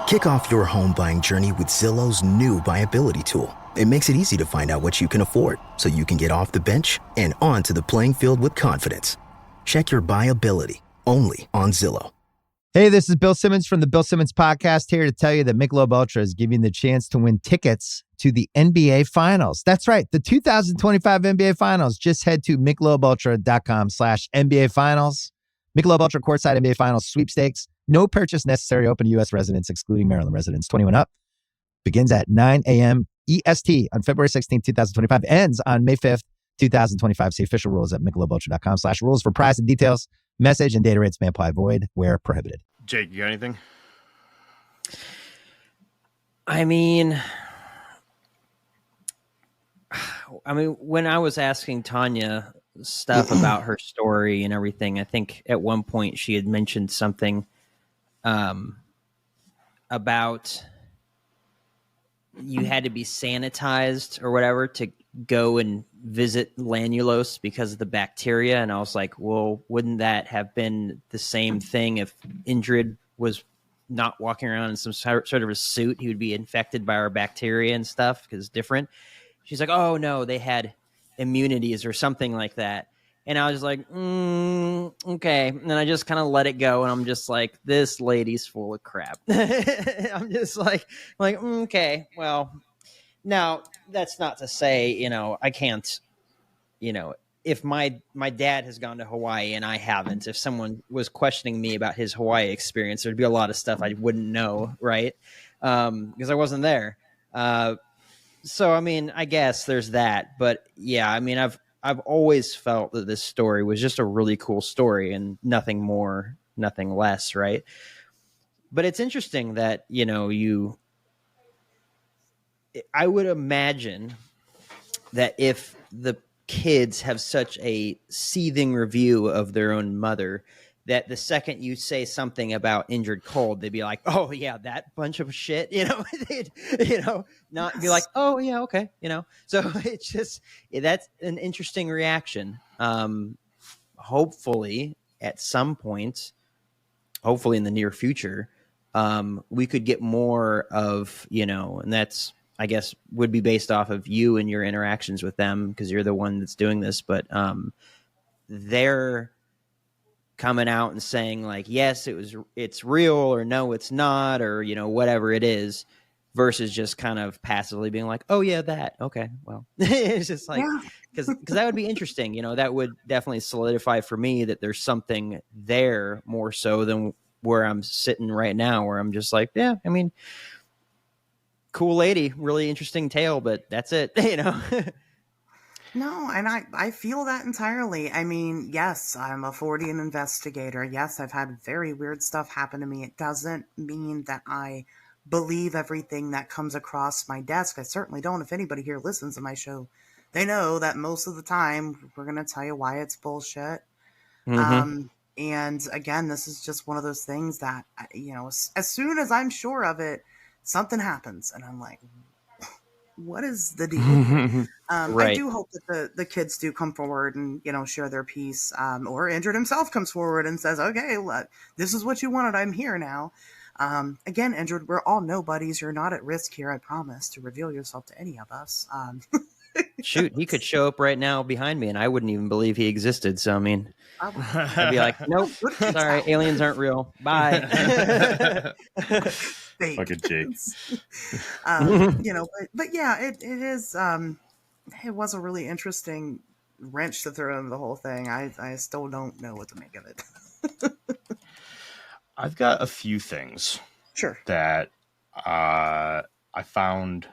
Kick off your home buying journey with Zillow's new BuyAbility tool. It makes it easy to find out what you can afford, so you can get off the bench and onto the playing field with confidence. Check your BuyAbility, only on Zillow. Hey, this is Bill Simmons from the Bill Simmons Podcast, here to tell you that Michelob Ultra is giving you the chance to win tickets to the NBA Finals. That's right, the 2025 NBA Finals. Just head to michelobultra.com/NBA Finals. Michelob Ultra Courtside NBA Finals Sweepstakes. No purchase necessary. Open to U.S. residents, excluding Maryland residents. 21 up. Begins at 9 a.m. EST on February 16, 2025. Ends on May 5th, 2025. See official rules at michelobultra.com/rules for price and details. Message and data rates may apply. Void where prohibited. Jake, you got anything? I mean, when I was asking Tanya stuff about her story and everything, I think at one point she had mentioned something about you had to be sanitized or whatever to go and visit Lanulos because of the bacteria. And I was like, well, wouldn't that have been the same thing if Indrid was not walking around in some sort of a suit? He would be infected by our bacteria and stuff because it's different. She's like, oh no, they had immunities or something like that. And I was like, okay. And then I just kind of let it go. And I'm just like, this lady's full of crap. I'm just like, okay, well, now that's not to say, I can't, if my dad has gone to Hawaii and I haven't, if someone was questioning me about his Hawaii experience, there'd be a lot of stuff I wouldn't know. Right. Because I wasn't there. So, I guess there's that, but yeah, I've always felt that this story was just a really cool story and nothing more, nothing less, right? But it's interesting that, I would imagine that if the kids have such a seething review of their own mother that the second you say something about Indrid Cold, they'd be like, "Oh yeah, that bunch of shit," they'd, not be like, "Oh yeah, okay," So it's just that's an interesting reaction. Hopefully, at some point, hopefully in the near future, we could get more of and that's, I guess, would be based off of you and your interactions with them because you're the one that's doing this, but they're coming out and saying like, yes, it's real, or no, it's not, or whatever it is, versus just kind of passively being like, oh yeah, that, okay, well. It's just like, because that would be interesting. That would definitely solidify for me that there's something there more so than where I'm sitting right now, where I'm just like, yeah, I mean, cool lady, really interesting tale, but that's it. No, and I feel that entirely. I mean, yes, I'm a Fortean investigator. Yes, I've had very weird stuff happen to me. It doesn't mean that I believe everything that comes across my desk. I certainly don't. If anybody here listens to my show, they know that most of the time we're going to tell you why it's bullshit. Mm-hmm. And again, this is just one of those things that, as soon as I'm sure of it, something happens. And I'm like, what is the deal here? Right. I do hope that the kids do come forward and, share their piece. Or Indrid himself comes forward and says, okay, look, this is what you wanted. I'm here now. Again, Indrid, we're all nobodies. You're not at risk here, I promise, to reveal yourself to any of us. Shoot, he could show up right now behind me and I wouldn't even believe he existed. So, I mean, I'd be like, nope, sorry, aliens aren't real. Bye. Fucking Jake. But yeah, it is. It was a really interesting wrench to throw into the whole thing. I still don't know what to make of it. I've got a few things, sure, that I found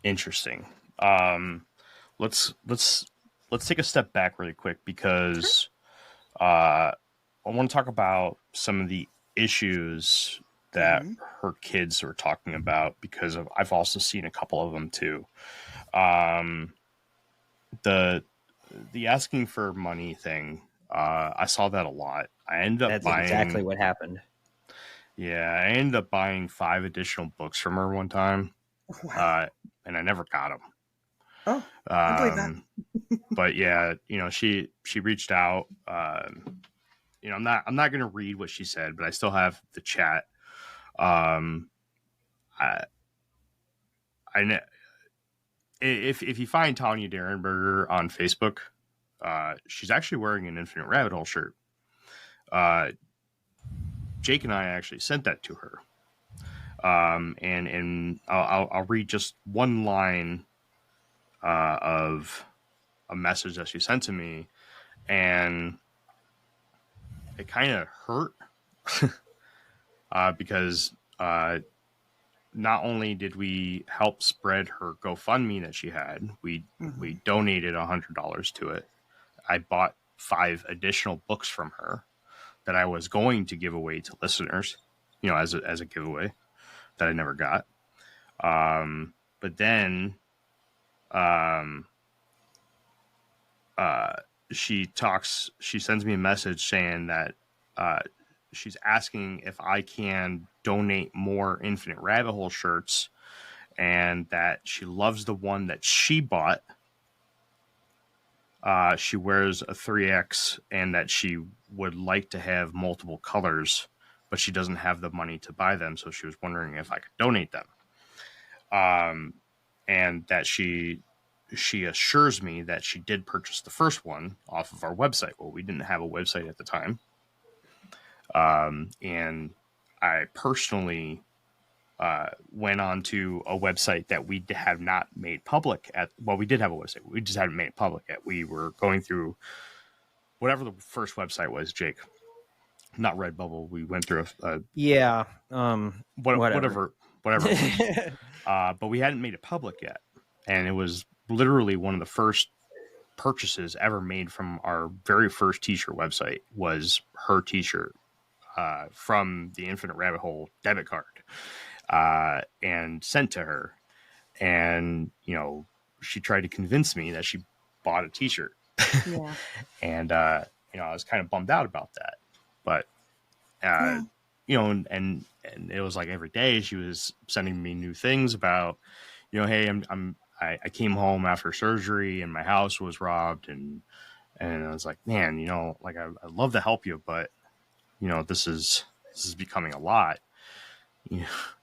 interesting. Let's take a step back really quick because I want to talk about some of the issues that her kids were talking about, because I've also seen a couple of them too. The asking for money thing, I saw that a lot. I ended up buying exactly what happened. Yeah, I ended up buying 5 additional books from her one time. Wow. And I never got them. Oh, I believe that. But yeah, she reached out. I'm not going to read what she said, but I still have the chat. I know if you find Tanya Derenberger on Facebook, she's actually wearing an Infinite Rabbit Hole shirt. Jake and I actually sent that to her. And I'll read just one line of a message that she sent to me, and it kind of hurt because not only did we help spread her GoFundMe that she had, we donated $100 to it. I bought 5 additional books from her that I was going to give away to listeners, as a giveaway that I never got. But then she sends me a message saying that she's asking if I can donate more Infinite Rabbit Hole shirts, and that she loves the one that she bought. She wears a 3X, and that she would like to have multiple colors, but she doesn't have the money to buy them. So she was wondering if I could donate them. And that she assures me that she did purchase the first one off of our website. Well, we didn't have a website at the time. And I personally went on to a website that we have not made public we did have a website. We just hadn't made it public yet. We were going through whatever the first website was, Jake. Not Redbubble. We went through whatever. But we hadn't made it public yet. And it was literally one of the first purchases ever made from our very first t-shirt website was her t-shirt from the Infinite Rabbit Hole debit card and sent to her. And, she tried to convince me that she bought a t-shirt. Yeah. And I was kind of bummed out about that, but and it was like every day she was sending me new things about, hey, I came home after surgery and my house was robbed, and I was like, man, like I'd love to help you, but this is becoming a lot.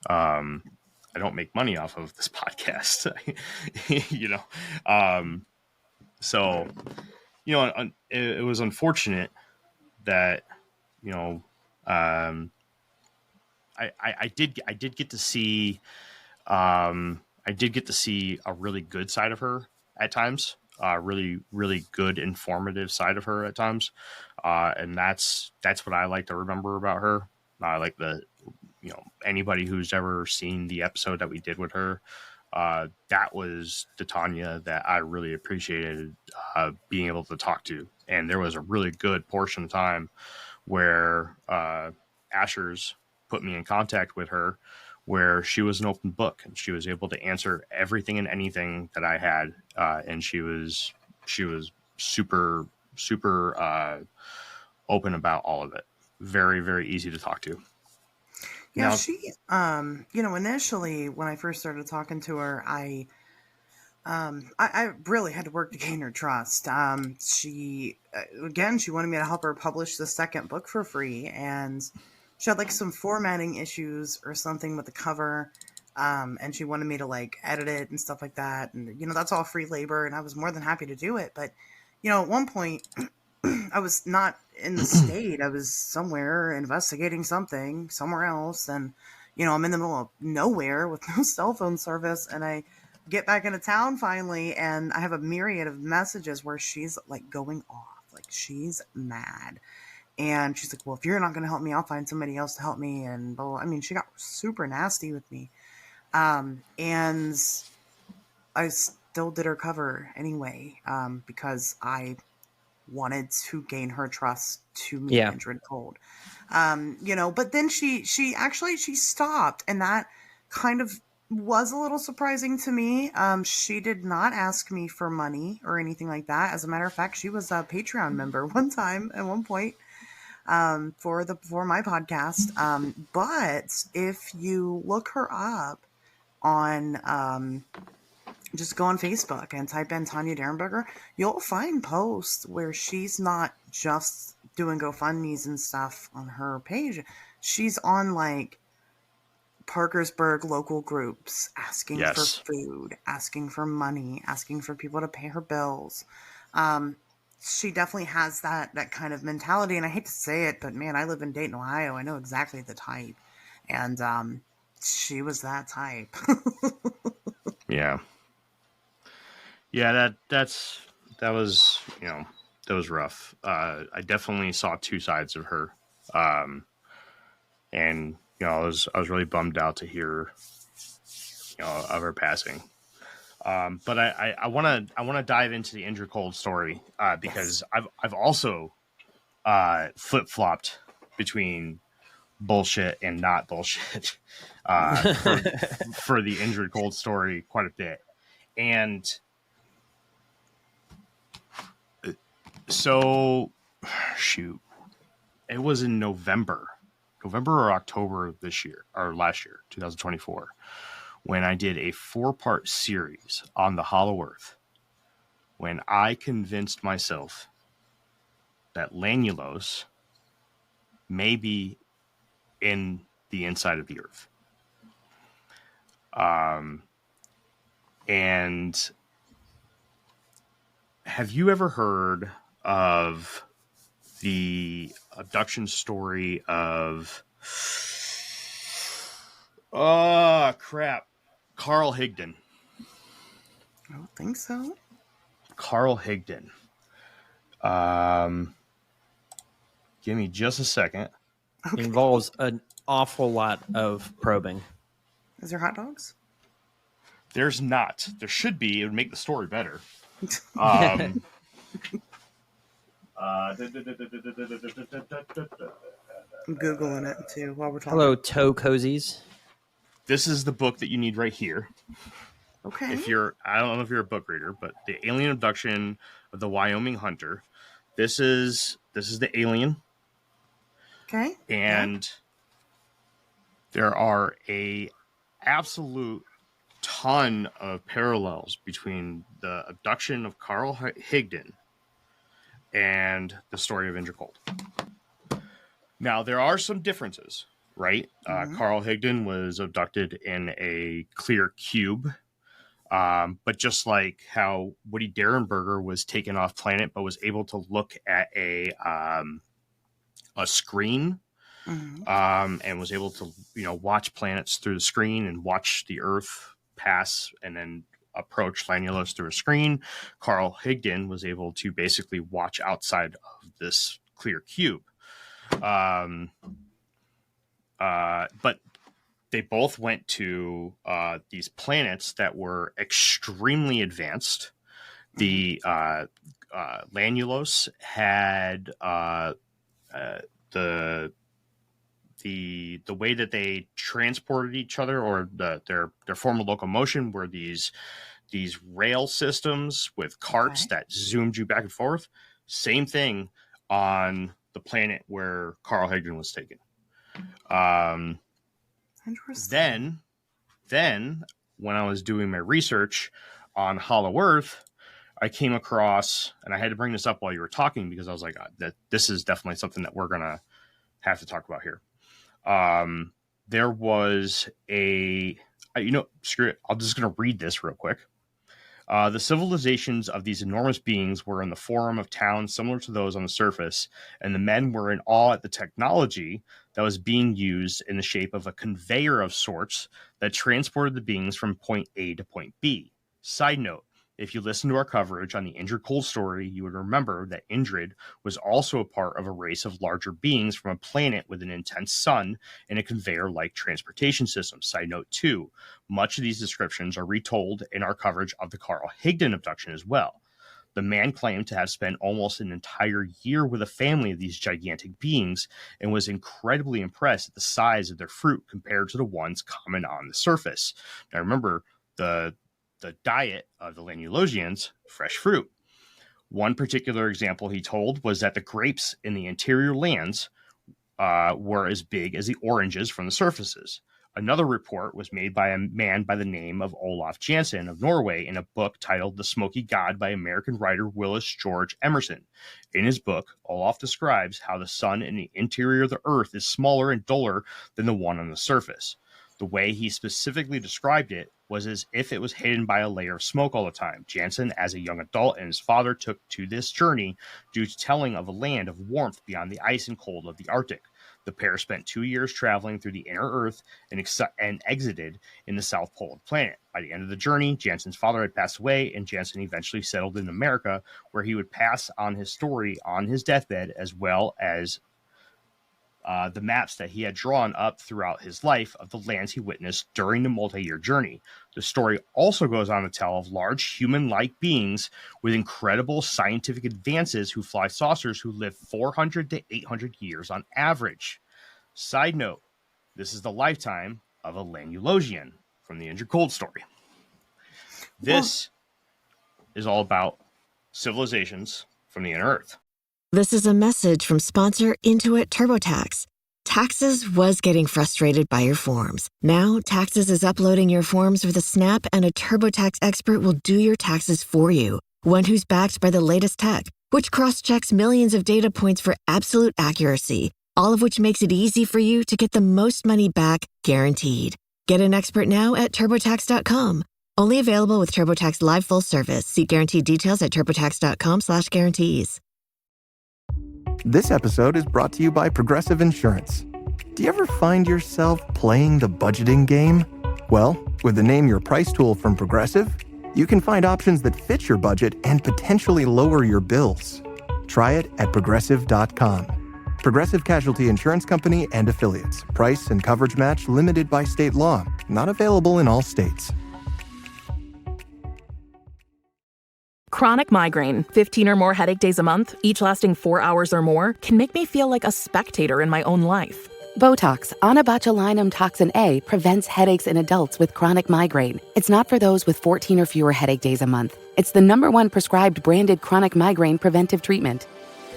I don't make money off of this podcast, so it was unfortunate that I did get to see a really good side of her at times, really, really good, informative side of her at times. And that's what I like to remember about her. Like anybody who's ever seen the episode that we did with her, that was the Tanya that I really appreciated being able to talk to. And there was a really good portion of time where Asherz put me in contact with her, where she was an open book and she was able to answer everything and anything that I had. And she was super, super open about all of it. Very, very easy to talk to. Yeah, she, initially when I first started talking to her, I really had to work to gain her trust. She wanted me to help her publish the second book for free, and she had like some formatting issues or something with the cover. And she wanted me to like edit it and stuff like that. And, that's all free labor, and I was more than happy to do it. But, at one point I was not in the state. I was somewhere investigating something somewhere else. And, I'm in the middle of nowhere with no cell phone service. And I get back into town finally, and I have a myriad of messages where she's like going off, like she's mad. And she's like, well, if you're not going to help me, I'll find somebody else to help me. And blah, blah. I mean, she got super nasty with me. And I still did her cover anyway, because I wanted to gain her trust to meet Indrid Cold. But then she stopped, and that kind of was a little surprising to me. She did not ask me for money or anything like that. As a matter of fact, she was a Patreon member one time at one point, for my podcast. But if you look her up on, just go on Facebook and type in Tanya Derenberger, you'll find posts where she's not just doing GoFundMes and stuff on her page. She's on like Parkersburg local groups asking for food, asking for money, asking for people to pay her bills. She definitely has that kind of mentality. And I hate to say it, but man, I live in Dayton, Ohio. I know exactly the type. And she was that type. Yeah. Yeah, that was rough. I definitely saw two sides of her. And I was really bummed out to hear of her passing. But I want to dive into the Indrid Cold story because I've also flip-flopped between bullshit and not bullshit for the Indrid Cold story quite a bit. And so, shoot, it was in November or October of this year, or last year, 2024, when I did a 4-part series on the Hollow Earth, when I convinced myself that Lanulos may be in the inside of the Earth. And have you ever heard of the abduction story of Carl Higdon? I don't think so. Carl Higdon. Give me just a second. Okay. It involves an awful lot of probing. Is there hot dogs? There's not. There should be. It would make the story better. I'm Googling it too while we're talking. Hello, toe cozies. This is the book that you need right here. Okay. I don't know if you're a book reader, but the alien abduction of the Wyoming hunter. This is the alien. Okay. And there are a absolute ton of parallels between the abduction of Carl Higdon and the story of Indrid Cold. Now, there are some differences, right? Carl Higdon was abducted in a clear cube. But just like how Woody Derenberger was taken off planet, but was able to look at a screen, and was able to, watch planets through the screen and watch the Earth pass and then approach Lanulos through a screen. Carl Higdon was able to basically watch outside of this clear cube. But they both went to these planets that were extremely advanced. The Lanulos had the way that they transported each other, or their form of locomotion, were these rail systems with carts that zoomed you back and forth. Same thing on the planet where Carl Higdon was taken. Then when I was doing my research on Hollow Earth, I came across, and I had to bring this up while you were talking because I was like, that this is definitely something that we're gonna have to talk about here. There was screw it. I'm just gonna read this real quick. The civilizations of these enormous beings were in the form of towns similar to those on the surface, and the men were in awe at the technology that was being used in the shape of a conveyor of sorts that transported the beings from point A to point B. Side note, if you listen to our coverage on the Indrid Cold story, you would remember that Indrid was also a part of a race of larger beings from a planet with an intense sun and a conveyor-like transportation system. Side note 2, much of these descriptions are retold in our coverage of the Carl Higdon abduction as well. The man claimed to have spent almost an entire year with a family of these gigantic beings and was incredibly impressed at the size of their fruit compared to the ones common on the surface. Now remember, the diet of the Lanulosians, fresh fruit. One particular example he told was that the grapes in the interior lands were as big as the oranges from the surfaces. Another report was made by a man by the name of Olaf Jansen of Norway in a book titled The Smoky God by American writer Willis George Emerson. In his book, Olaf describes how the sun in the interior of the earth is smaller and duller than the one on the surface. The way he specifically described it was as if it was hidden by a layer of smoke all the time. Jansen, as a young adult, and his father took to this journey due to telling of a land of warmth beyond the ice and cold of the Arctic. The pair spent 2 years traveling through the inner Earth and exited in the South Pole of the planet. By the end of the journey, Jansen's father had passed away, and Jansen eventually settled in America, where he would pass on his story on his deathbed, as well as the maps that he had drawn up throughout his life of the lands he witnessed during the multi-year journey. The story also goes on to tell of large human-like beings with incredible scientific advances who fly saucers who live 400 to 800 years on average. Side note, this is the lifetime of a Lanulosian from the Indrid Cold story. This is all about civilizations from the inner Earth. This is a message from sponsor Intuit TurboTax. Taxes was getting frustrated by your forms. Now, Taxes is uploading your forms with a snap, and a TurboTax expert will do your taxes for you. One who's backed by the latest tech, which cross-checks millions of data points for absolute accuracy, all of which makes it easy for you to get the most money back, guaranteed. Get an expert now at TurboTax.com. Only available with TurboTax Live Full Service. See guaranteed details at TurboTax.com/guarantees. This episode is brought to you by Progressive Insurance. Do you ever find yourself playing the budgeting game? Well, with the Name Your Price tool from Progressive, you can find options that fit your budget and potentially lower your bills. Try it at Progressive.com. Progressive Casualty Insurance Company and Affiliates. Price and coverage match limited by state law. Not available in all states. Chronic migraine, 15 or more headache days a month, each lasting 4 hours or more, can make me feel like a spectator in my own life. Botox, onabotulinum toxin A, prevents headaches in adults with chronic migraine. It's not for those with 14 or fewer headache days a month. It's the #1 prescribed branded chronic migraine preventive treatment.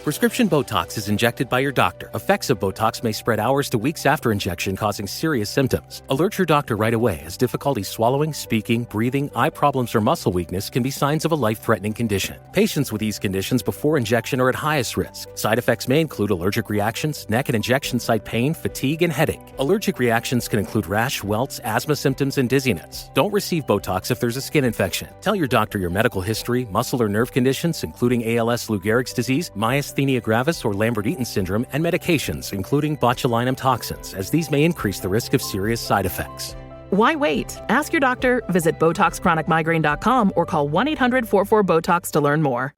Prescription Botox is injected by your doctor. Effects of Botox may spread hours to weeks after injection, causing serious symptoms. Alert your doctor right away, as difficulty swallowing, speaking, breathing, eye problems, or muscle weakness can be signs of a life-threatening condition. Patients with these conditions before injection are at highest risk. Side effects may include allergic reactions, neck and injection site pain, fatigue, and headache. Allergic reactions can include rash, welts, asthma symptoms, and dizziness. Don't receive Botox if there's a skin infection. Tell your doctor your medical history, muscle or nerve conditions, including ALS, Lou Gehrig's disease, myasthenia gravis, or Lambert-Eaton syndrome, and medications, including botulinum toxins, as these may increase the risk of serious side effects. Why wait? Ask your doctor, visit BotoxChronicMigraine.com, or call 1-800-44-BOTOX to learn more.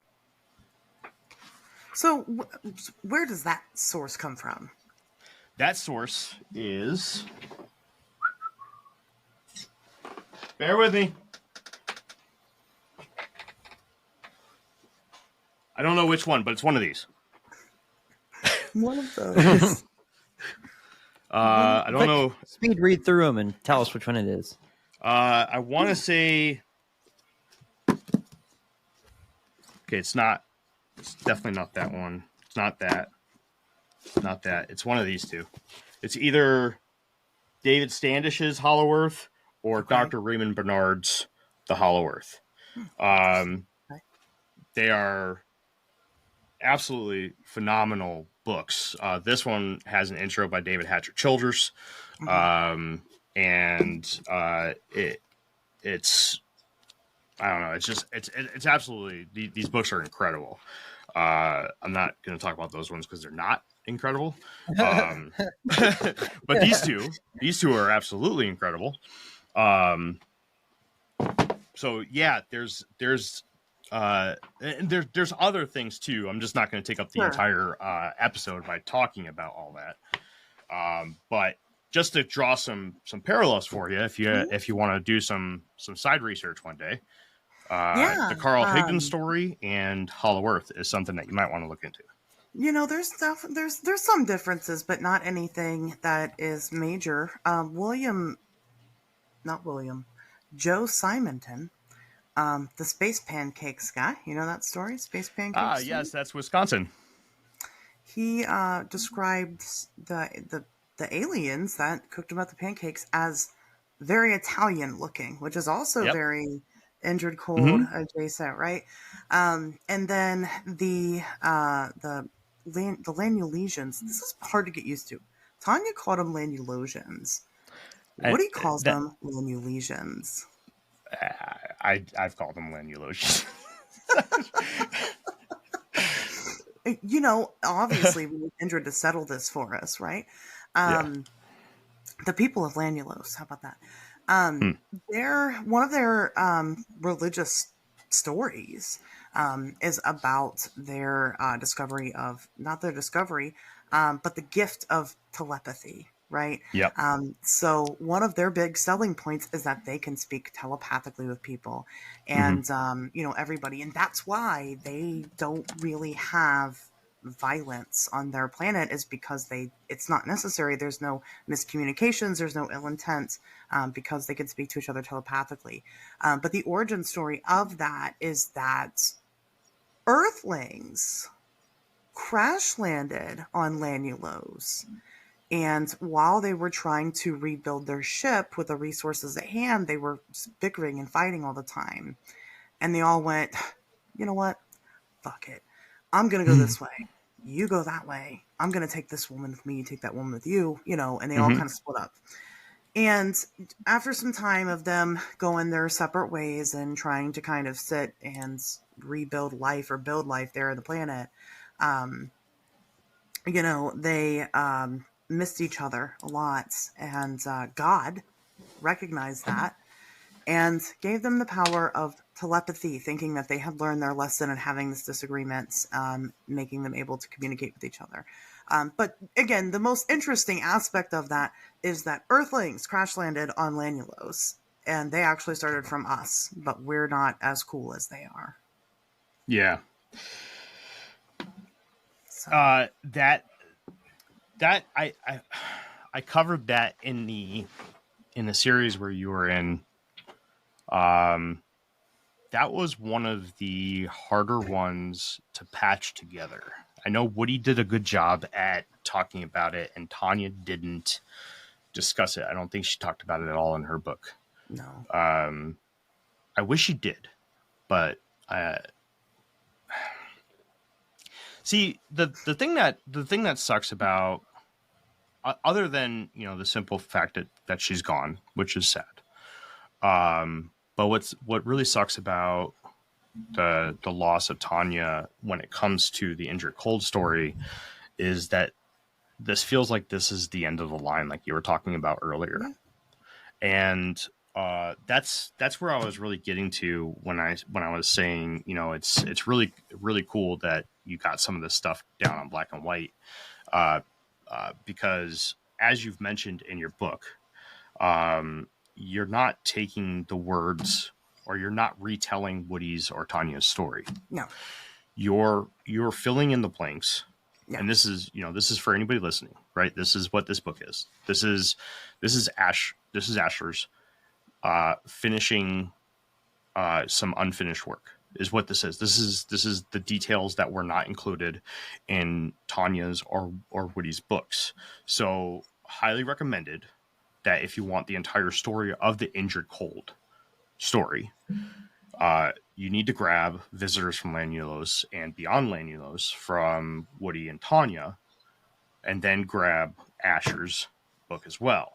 So, where does that source come from? That source is... Bear with me. I don't know which one, but it's one of these. One of those. I don't know. Speed read through them and tell us which one it is. I want to say... Okay, it's not... It's definitely not that one. It's not that. Not that. It's one of these two. It's either David Standish's Hollow Earth or Dr. Raymond Bernard's The Hollow Earth. They are absolutely phenomenal books. This one has an intro by David Hatcher Childers. It's I don't know. It's absolutely, these books are incredible. I'm not going to talk about those ones because they're not incredible. But these two are absolutely incredible. So yeah, there's other things too. I'm just not going to take up the entire episode by talking about all that. But just to draw some parallels for you, if you want to do some side research one day, the Carl Higdon story and Hollow Earth is something that you might want to look into. You know, there's some differences, but not anything that is major. Joe Simonton, the Space Pancakes guy. You know that story, Space Pancakes? Yes, that's Wisconsin. He described the aliens that cooked him up the pancakes as very Italian looking, which is also very Indrid Cold adjacent, right? And then the Lanulesians. This is hard to get used to. Tanya called them Lanulosians. Woody calls them Lanulesians. I've called them Lanulosians. You know, obviously, we need Indrid to settle this for us, right? The people of Lanulos. How about that? They're one of their religious stories is about their discovery of, not their discovery, but the gift of telepathy, right? Yep. So one of their big selling points is that they can speak telepathically with people and, you know, everybody. And that's why they don't really have violence on their planet, is because it's not necessary. There's no miscommunications. There's no ill intent, because they can speak to each other telepathically. But the origin story of that is that Earthlings crash landed on Lanulos. And while they were trying to rebuild their ship with the resources at hand, they were bickering and fighting all the time. And they all went, you know what? Fuck it. I'm going to go this way. You go that way. I'm going to take this woman with me. You take that woman with you, you know, and they all kind of split up. And after some time of them going their separate ways and trying to kind of sit and rebuild life or build life there on the planet, you know, they missed each other a lot. And God recognized that and gave them the power of telepathy, thinking that they had learned their lesson and having this disagreement, making them able to communicate with each other. But again, the most interesting aspect of that is that Earthlings crash landed on Lanulos, and they actually started from us, but we're not as cool as they are. Yeah. So. I covered that in the series where you were in. That was one of the harder ones to patch together. I know Woody did a good job at talking about it, and Tanya didn't discuss it. I don't think she talked about it at all in her book. No. I wish she did, but see, the thing that sucks about, other than, you know, the simple fact that she's gone, which is sad. But what really sucks about the loss of Tanya when it comes to the Indrid Cold story is that this feels like this is the end of the line, like you were talking about earlier. Yeah. And that's where I was really getting to when I was saying, you know, it's really, really cool that you got some of this stuff down on black and white, because as you've mentioned in your book, you're not taking the words, or you're not retelling Woody's or Tanya's story. No, you're filling in the blanks. Yeah. And this is for anybody listening, right? This is what this book is. This is Asherz finishing some unfinished work is what this is. This is the details that were not included in Tanya's or Woody's books. So highly recommended that if you want the entire story of the Indrid Cold story, you need to grab Visitors from Lanulos and Beyond Lanulos from Woody and Tanya, and then grab Asher's book as well,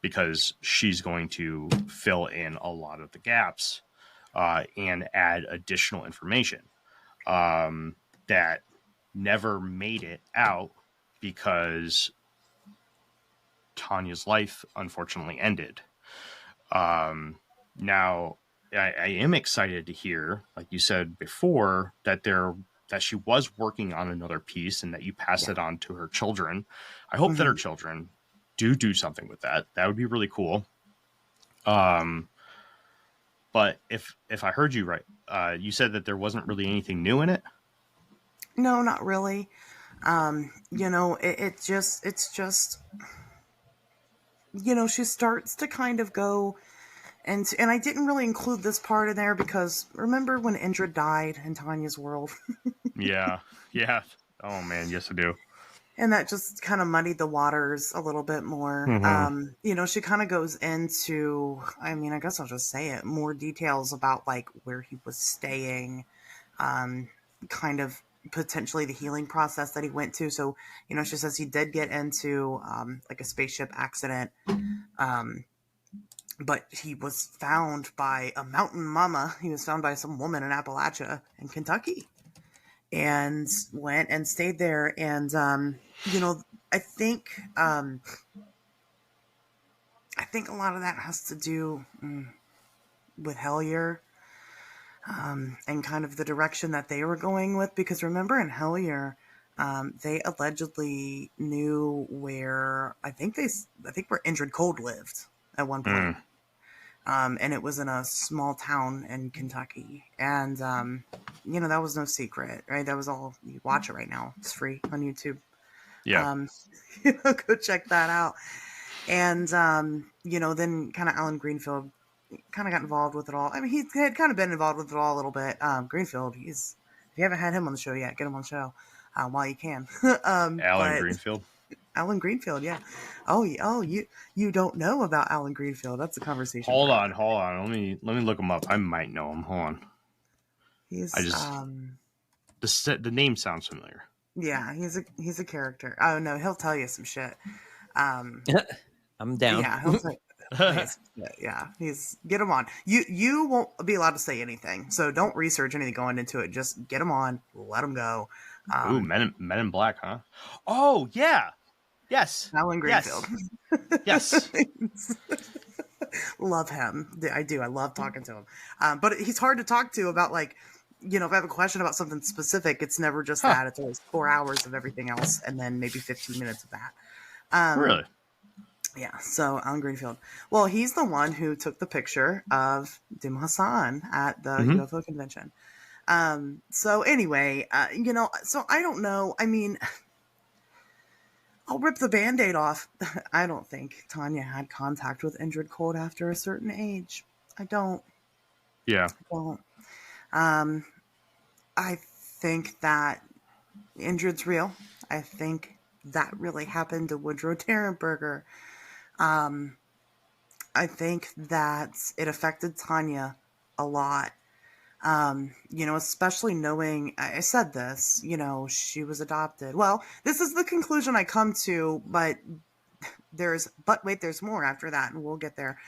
because she's going to fill in a lot of the gaps and add additional information that never made it out because Tanya's life unfortunately ended. Now, I am excited to hear, like you said before, that she was working on another piece and that you passed it on to her children. I hope that her children do something with that. That would be really cool. But if I heard you right, you said that there wasn't really anything new in it. No, not really. You know, it's just, you know, she starts to kind of go. And I didn't really include this part in there because remember when Indrid died in Tanya's world? Yeah. Oh man, yes I do. And that just kind of muddied the waters a little bit more. You know, she kind of goes into, I mean, I guess I'll just say it, more details about like where he was staying, kind of potentially the healing process that he went to. So, you know, she says he did get into like a spaceship accident. But he was found by a mountain mama. He was found by some woman in Appalachia in Kentucky, and went and stayed there. And, you know, I think a lot of that has to do with Hellier, and kind of the direction that they were going with, because remember in Hellier, they allegedly knew where, I think where Indrid Cold lived at one point. And it was in a small town in Kentucky. And, you know, that was no secret, right? That was all, you watch it right now. It's free on YouTube. Yeah. You know, go check that out. And, you know, then kind of Alan Greenfield kind of got involved with it all. I mean, he had kind of been involved with it all a little bit. Greenfield, if you haven't had him on the show yet, get him on the show while you can. Greenfield. Alan Greenfield, yeah. Oh, you don't know about Alan Greenfield? That's a conversation. Hold on. Let me look him up. I might know him. Hold on. He's the name sounds familiar. Yeah, he's a character. Oh no, he'll tell you some shit. I'm down. Yeah, he'll tell you. Yeah, get him on. You won't be allowed to say anything, so don't research anything going into it. Just get him on, let him go. Ooh, Men in Black, huh? Oh yeah. Yes. Alan Greenfield. Yes. Love him. I do. I love talking to him. But he's hard to talk to about, like, you know, if I have a question about something specific, it's never just that. It's always 4 hours of everything else and then maybe 15 minutes of that. Really? Yeah. So Alan Greenfield. Well, he's the one who took the picture of Dim Hassan at the UFO convention. So anyway, you know, so I don't know. I mean, I'll rip the Band-Aid off. I don't think Tanya had contact with Indrid Cold after a certain age. I don't. Yeah. Well, I think that Indrid's real. I think that really happened to Woodrow Derenberger. I think that it affected Tanya a lot. Especially knowing, I said this, she was adopted. Well, this is the conclusion I come to, but wait, there's more after that, and we'll get there.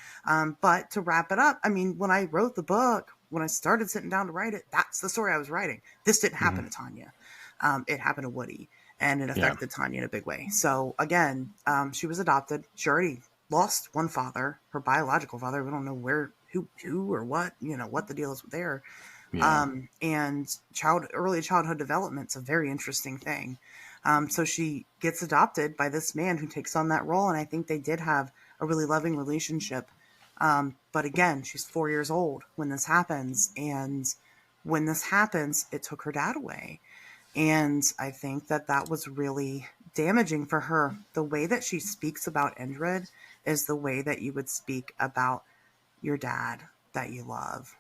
But to wrap it up, I mean, when I wrote the book, when I started sitting down to write it, that's the story I was writing. This didn't happen to Tanya. It happened to Woody, and it affected Tanya in a big way. So again, she was adopted. She already lost one father, her biological father. We don't know who or what, what the deal is there. Yeah. And early childhood development's a very interesting thing. So she gets adopted by this man who takes on that role. And I think they did have a really loving relationship. But again, she's 4 years old when this happens. And when this happens, it took her dad away. And I think that was really damaging for her. The way that she speaks about Indrid is the way that you would speak about your dad that you love.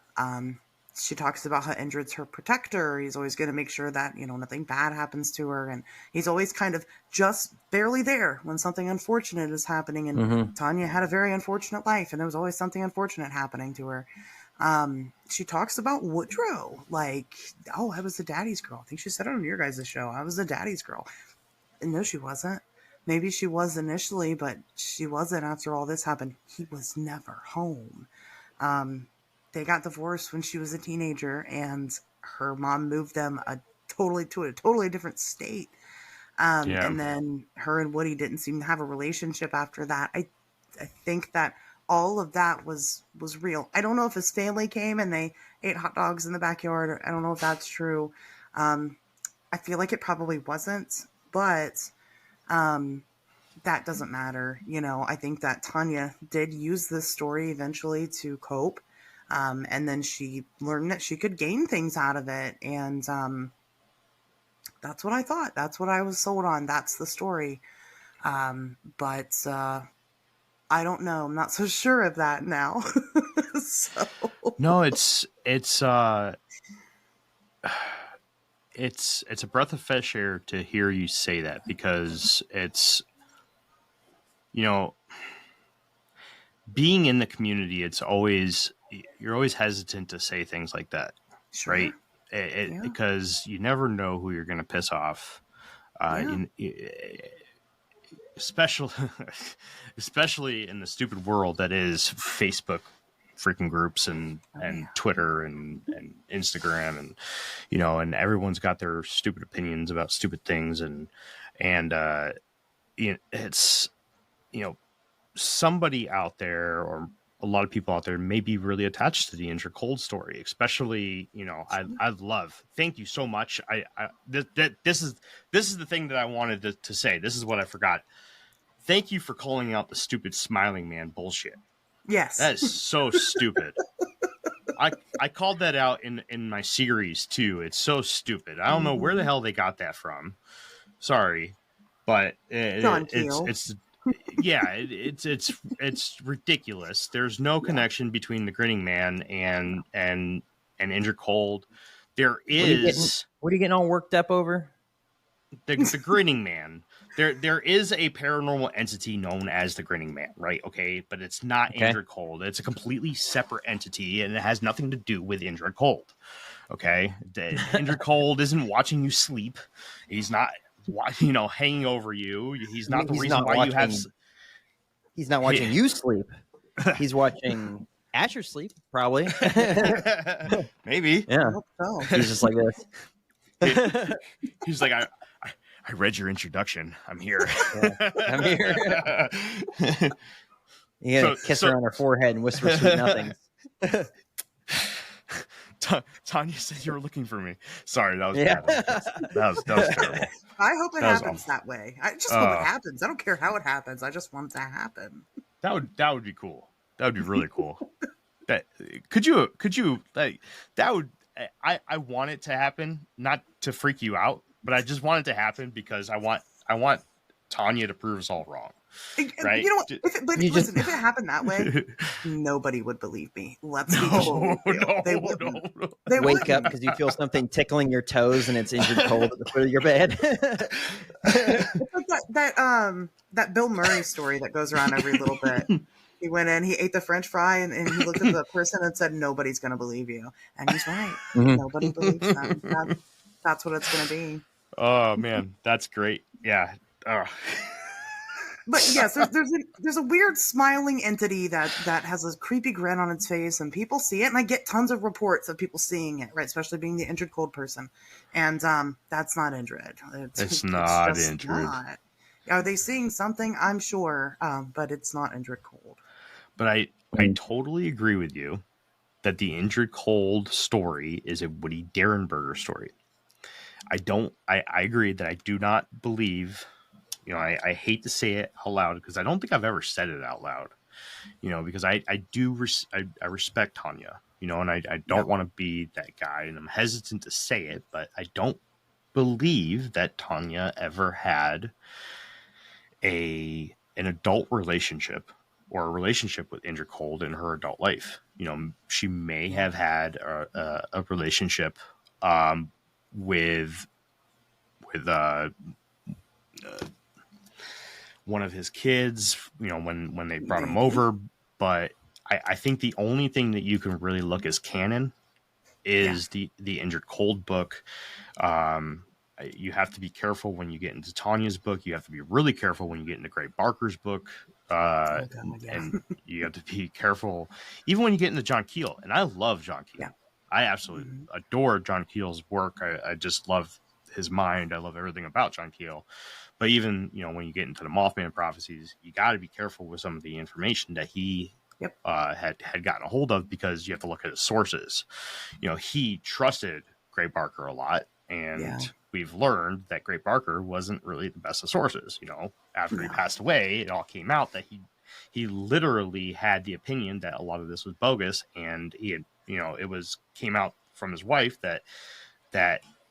She talks about how Indrid's her protector. He's always going to make sure that, nothing bad happens to her. And he's always kind of just barely there when something unfortunate is happening. And Tanya had a very unfortunate life, and there was always something unfortunate happening to her. She talks about Woodrow, like, oh, I was the daddy's girl. I think she said it on your guys' show. I was the daddy's girl. And no, she wasn't. Maybe she was initially, but she wasn't after all this happened. He was never home. They got divorced when she was a teenager, and her mom moved them to a totally different state. And then her and Woody didn't seem to have a relationship after that. I think that all of that was real. I don't know if his family came and they ate hot dogs in the backyard. I don't know if that's true. I feel like it probably wasn't, but that doesn't matter. I think that Tanya did use this story eventually to cope. And then she learned that she could gain things out of it. And that's what I thought. That's what I was sold on. That's the story. But I don't know. I'm not so sure of that now. No, it's a breath of fresh air to hear you say that, because it's, being in the community, you're always hesitant to say things like that, sure. Right? Because you never know who you're going to piss off. Especially in the stupid world that is Facebook freaking groups and Twitter and Instagram, and and everyone's got their stupid opinions about stupid things, and it's somebody out there, or a lot of people out there, may be really attached to the Indrid Cold story, especially, I love, thank you so much. This is the thing that I wanted to say. This is what I forgot. Thank you for calling out the stupid smiling man bullshit. Yes. That is so stupid. I called that out in my series too. It's so stupid. I don't know where the hell they got that from. Sorry, but it's ridiculous. There's no connection between the Grinning Man and Indrid Cold. There is. What are you getting all worked up over? The Grinning Man. There is a paranormal entity known as the Grinning Man, right? Okay, but it's not Indrid Cold. It's a completely separate entity, and it has nothing to do with Indrid Cold. Okay, Indrid Cold isn't watching you sleep. He's not, hanging over you. He's not the reason why you have. He's not watching you sleep. He's watching Asherz sleep, probably. Maybe. Yeah. So. He's just like this. He's like, I read your introduction. I'm here. Yeah, I'm here. You gotta kiss her on her forehead and whisper sweet nothings. Tanya said you were looking for me. Sorry, that was bad. That was terrible. I hope it happens that way. I just hope it happens. I don't care how it happens. I just want it to happen. That would be cool. That would be really cool. Could you like that would I want it to happen, not to freak you out, but I just want it to happen because I want Tanya to prove us all wrong. Right? You know what? If it happened that way, nobody would believe me. Let's be totally real. They wouldn't. They Wake up because you feel something tickling your toes and it's Indrid Cold at the foot of your bed. It's like that Bill Murray story that goes around every little bit. He went in, he ate the French fry, and he looked at the person and said, "Nobody's going to believe you." And he's right. Nobody believes them. That's what it's going to be. Oh man, that's great. Yeah. But yes, there's a weird smiling entity that has a creepy grin on its face, and people see it, and I get tons of reports of people seeing it, right? Especially being the Indrid Cold person, and that's not Indrid. It's not just Indrid. not. Are they seeing something? I'm sure, but it's not Indrid Cold. But I totally agree with you that the Indrid Cold story is a Woody Derenberger story. I agree that I do not believe. You know, I hate to say it out loud because I don't think I've ever said it out loud, you know, because I respect Tanya, you know, and I don't want to be that guy, and I'm hesitant to say it, but I don't believe that Tanya ever had an adult relationship or a relationship with Indrid Cold in her adult life. You know, she may have had a relationship with one of his kids, you know, when they brought him over. But I think the only thing that you can really look as canon is the Indrid Cold book. You have to be careful when you get into Tanya's book. You have to be really careful when you get into Gray Barker's book. And you have to be careful even when you get into John Keel. And I love John Keel. Yeah. I absolutely adore John Keel's work. I just love his mind. I love everything about John Keel. But even, you know, when you get into the Mothman prophecies, you got to be careful with some of the information that he had gotten a hold of, because you have to look at his sources. You know, he trusted Gray Barker a lot, and we've learned that Gray Barker wasn't really the best of sources. You know, after he passed away, it all came out that he literally had the opinion that a lot of this was bogus, and he had, you know, came out from his wife that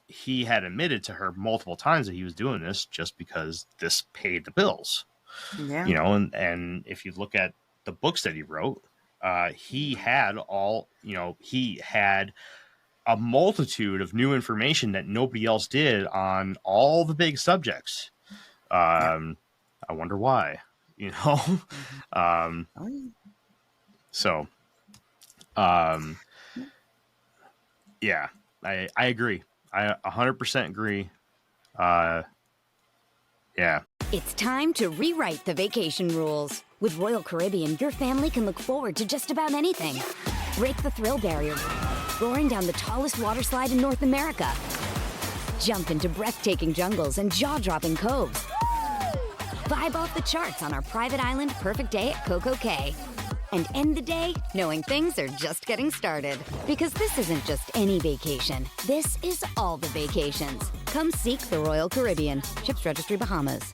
he had admitted to her multiple times that he was doing this just because this paid the bills. Yeah. You know, and if you look at the books that he wrote, he had a multitude of new information that nobody else did on all the big subjects. I wonder why, you know? Yeah, I agree. I 100% agree. Yeah. It's time to rewrite the vacation rules. With Royal Caribbean, your family can look forward to just about anything. Break the thrill barrier, roaring down the tallest water slide in North America. Jump into breathtaking jungles and jaw-dropping coves. Vibe off the charts on our private island Perfect Day at Coco Cay. And end the day knowing things are just getting started. Because this isn't just any vacation. This is all the vacations. Come seek the Royal Caribbean. Ships Registry, Bahamas.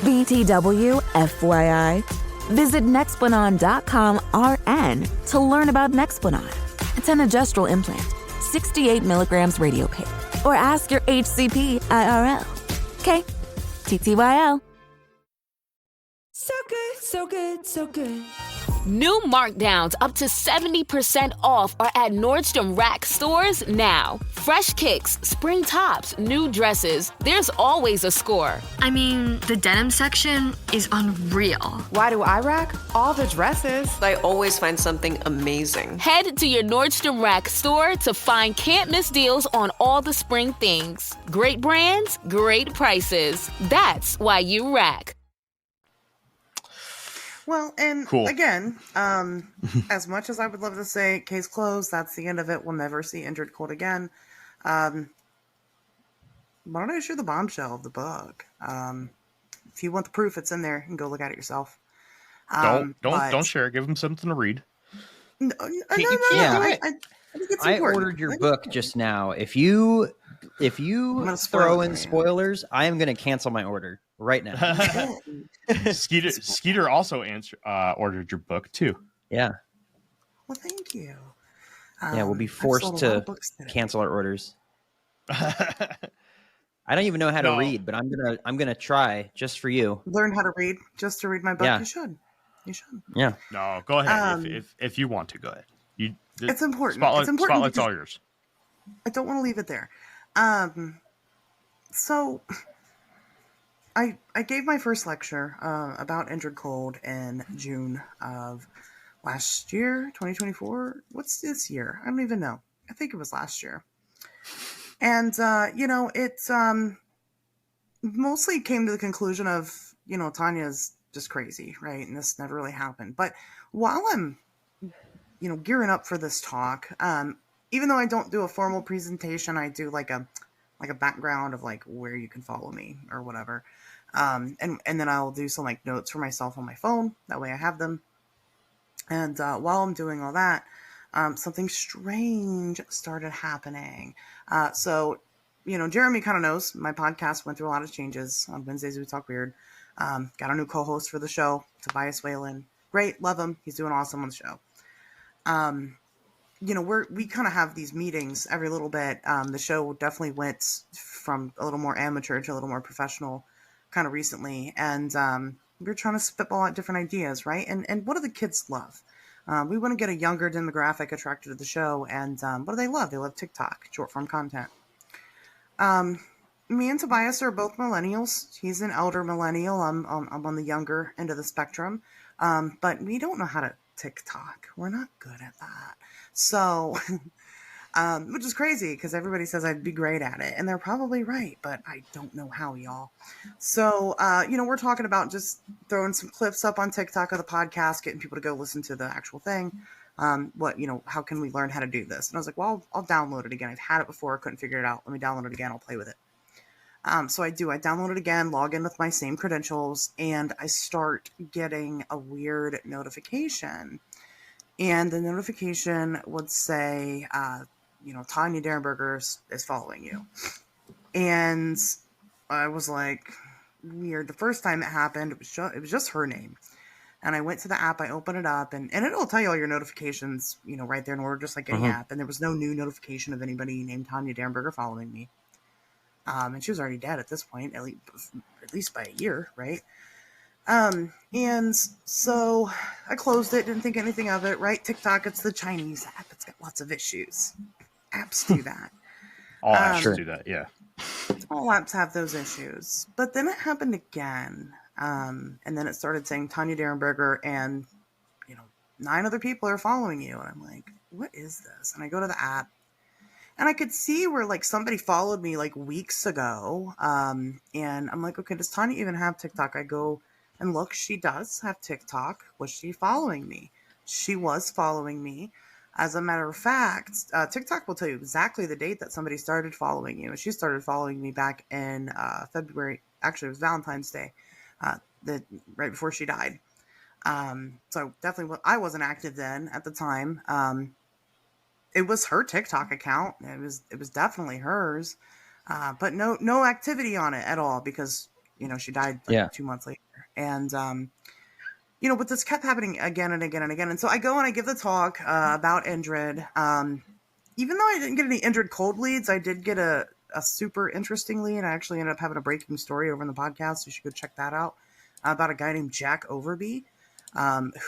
BTW FYI. Visit Nexplanon.com RN to learn about Nexplanon. It's an adjustable implant, 68 milligrams radio pair. Or ask your HCP IRL. Okay, TTYL. So good, so good, so good. New markdowns up to 70% off are at Nordstrom Rack stores now. Fresh kicks, spring tops, new dresses. There's always a score. I mean, the denim section is unreal. Why do I rack? All the dresses. I always find something amazing. Head to your Nordstrom Rack store to find can't-miss deals on all the spring things. Great brands, great prices. That's why you rack. Well, and again, as much as I would love to say case closed, that's the end of it, we'll never see Indrid Cold again. Why don't I show the bombshell of the book? If you want the proof, it's in there. You can go look at it yourself. Don't share. Give them something to read. No. Yeah. I think it's I important. ordered your book just now. If you throw in spoilers, I am going to cancel my order right now. Skeeter also ordered your book too. Yeah. Well, thank you. Yeah, we'll be forced to cancel our orders. I don't even know how to No. read, but I'm gonna try just for you. Learn how to read just to read my book. Yeah. You should. You should. Yeah. No, go ahead. If you want to, go ahead. It's important. Spotlight's because all yours. I don't want to leave it there. So I gave my first lecture about Indrid Cold in June of last year, 2024. What's this year? I don't even know. I think it was last year. And it's mostly came to the conclusion of, Tanya's just crazy, right? And this never really happened. But while I'm, gearing up for this talk, even though I don't do a formal presentation, I do like a background of like where you can follow me or whatever. And then I'll do some like notes for myself on my phone. That way I have them. And while I'm doing all that, something strange started happening. So Jeremy kind of knows my podcast went through a lot of changes. On Wednesdays, we talk weird. Got a new co-host for the show, Tobias Whalen. Great. Love him. He's doing awesome on the show. We kind of have these meetings every little bit. The show definitely went from a little more amateur to a little more professional kind of recently. And we're trying to spitball out different ideas, right? And what do the kids love? We want to get a younger demographic attracted to the show. And what do they love? They love TikTok, short form content. Me and Tobias are both millennials. He's an elder millennial. I'm on the younger end of the spectrum. But we don't know how to TikTok. We're not good at that. So, which is crazy because everybody says I'd be great at it, and they're probably right, but I don't know how, y'all. So, we're talking about just throwing some clips up on TikTok of the podcast, getting people to go listen to the actual thing. How can we learn how to do this? And I was like, well, I'll download it again. I've had it before. I couldn't figure it out. Let me download it again. I'll play with it. So I do. I download it again, log in with my same credentials, and I start getting a weird notification. And the notification would say, Tanya Derenberger is following you. And I was like, weird. The first time it happened, it was just her name. And I went to the app, I opened it up, and it'll tell you all your notifications, right there in order, just like any app. And there was no new notification of anybody named Tanya Derenberger following me. And she was already dead at this point, at least by a year, right? And so I closed it, didn't think anything of it, right? TikTok, it's the Chinese app. It's got lots of issues. Apps do that. All apps do that, yeah. All apps have those issues. But then it happened again. And then it started saying Tanya Derenberger and, 9 other people are following you. And I'm like, what is this? And I go to the app. And I could see where, like, somebody followed me, like, weeks ago. And I'm like, okay, does Tanya even have TikTok? I go and look. She does have TikTok. Was she following me? She was following me. As a matter of fact, TikTok will tell you exactly the date that somebody started following you. And she started following me back in February. Actually, it was Valentine's Day, right before she died. So definitely, I wasn't active then at the time. It was her TikTok account. It was definitely hers, but no activity on it at all because she died 2 months later. And but this kept happening again and again and again. And so I go and I give the talk about Indrid. Even though I didn't get any Indrid Cold leads, I did get a super interesting lead. I actually ended up having a breaking story over in the podcast, so you should go check that out, about a guy named Jack Overby,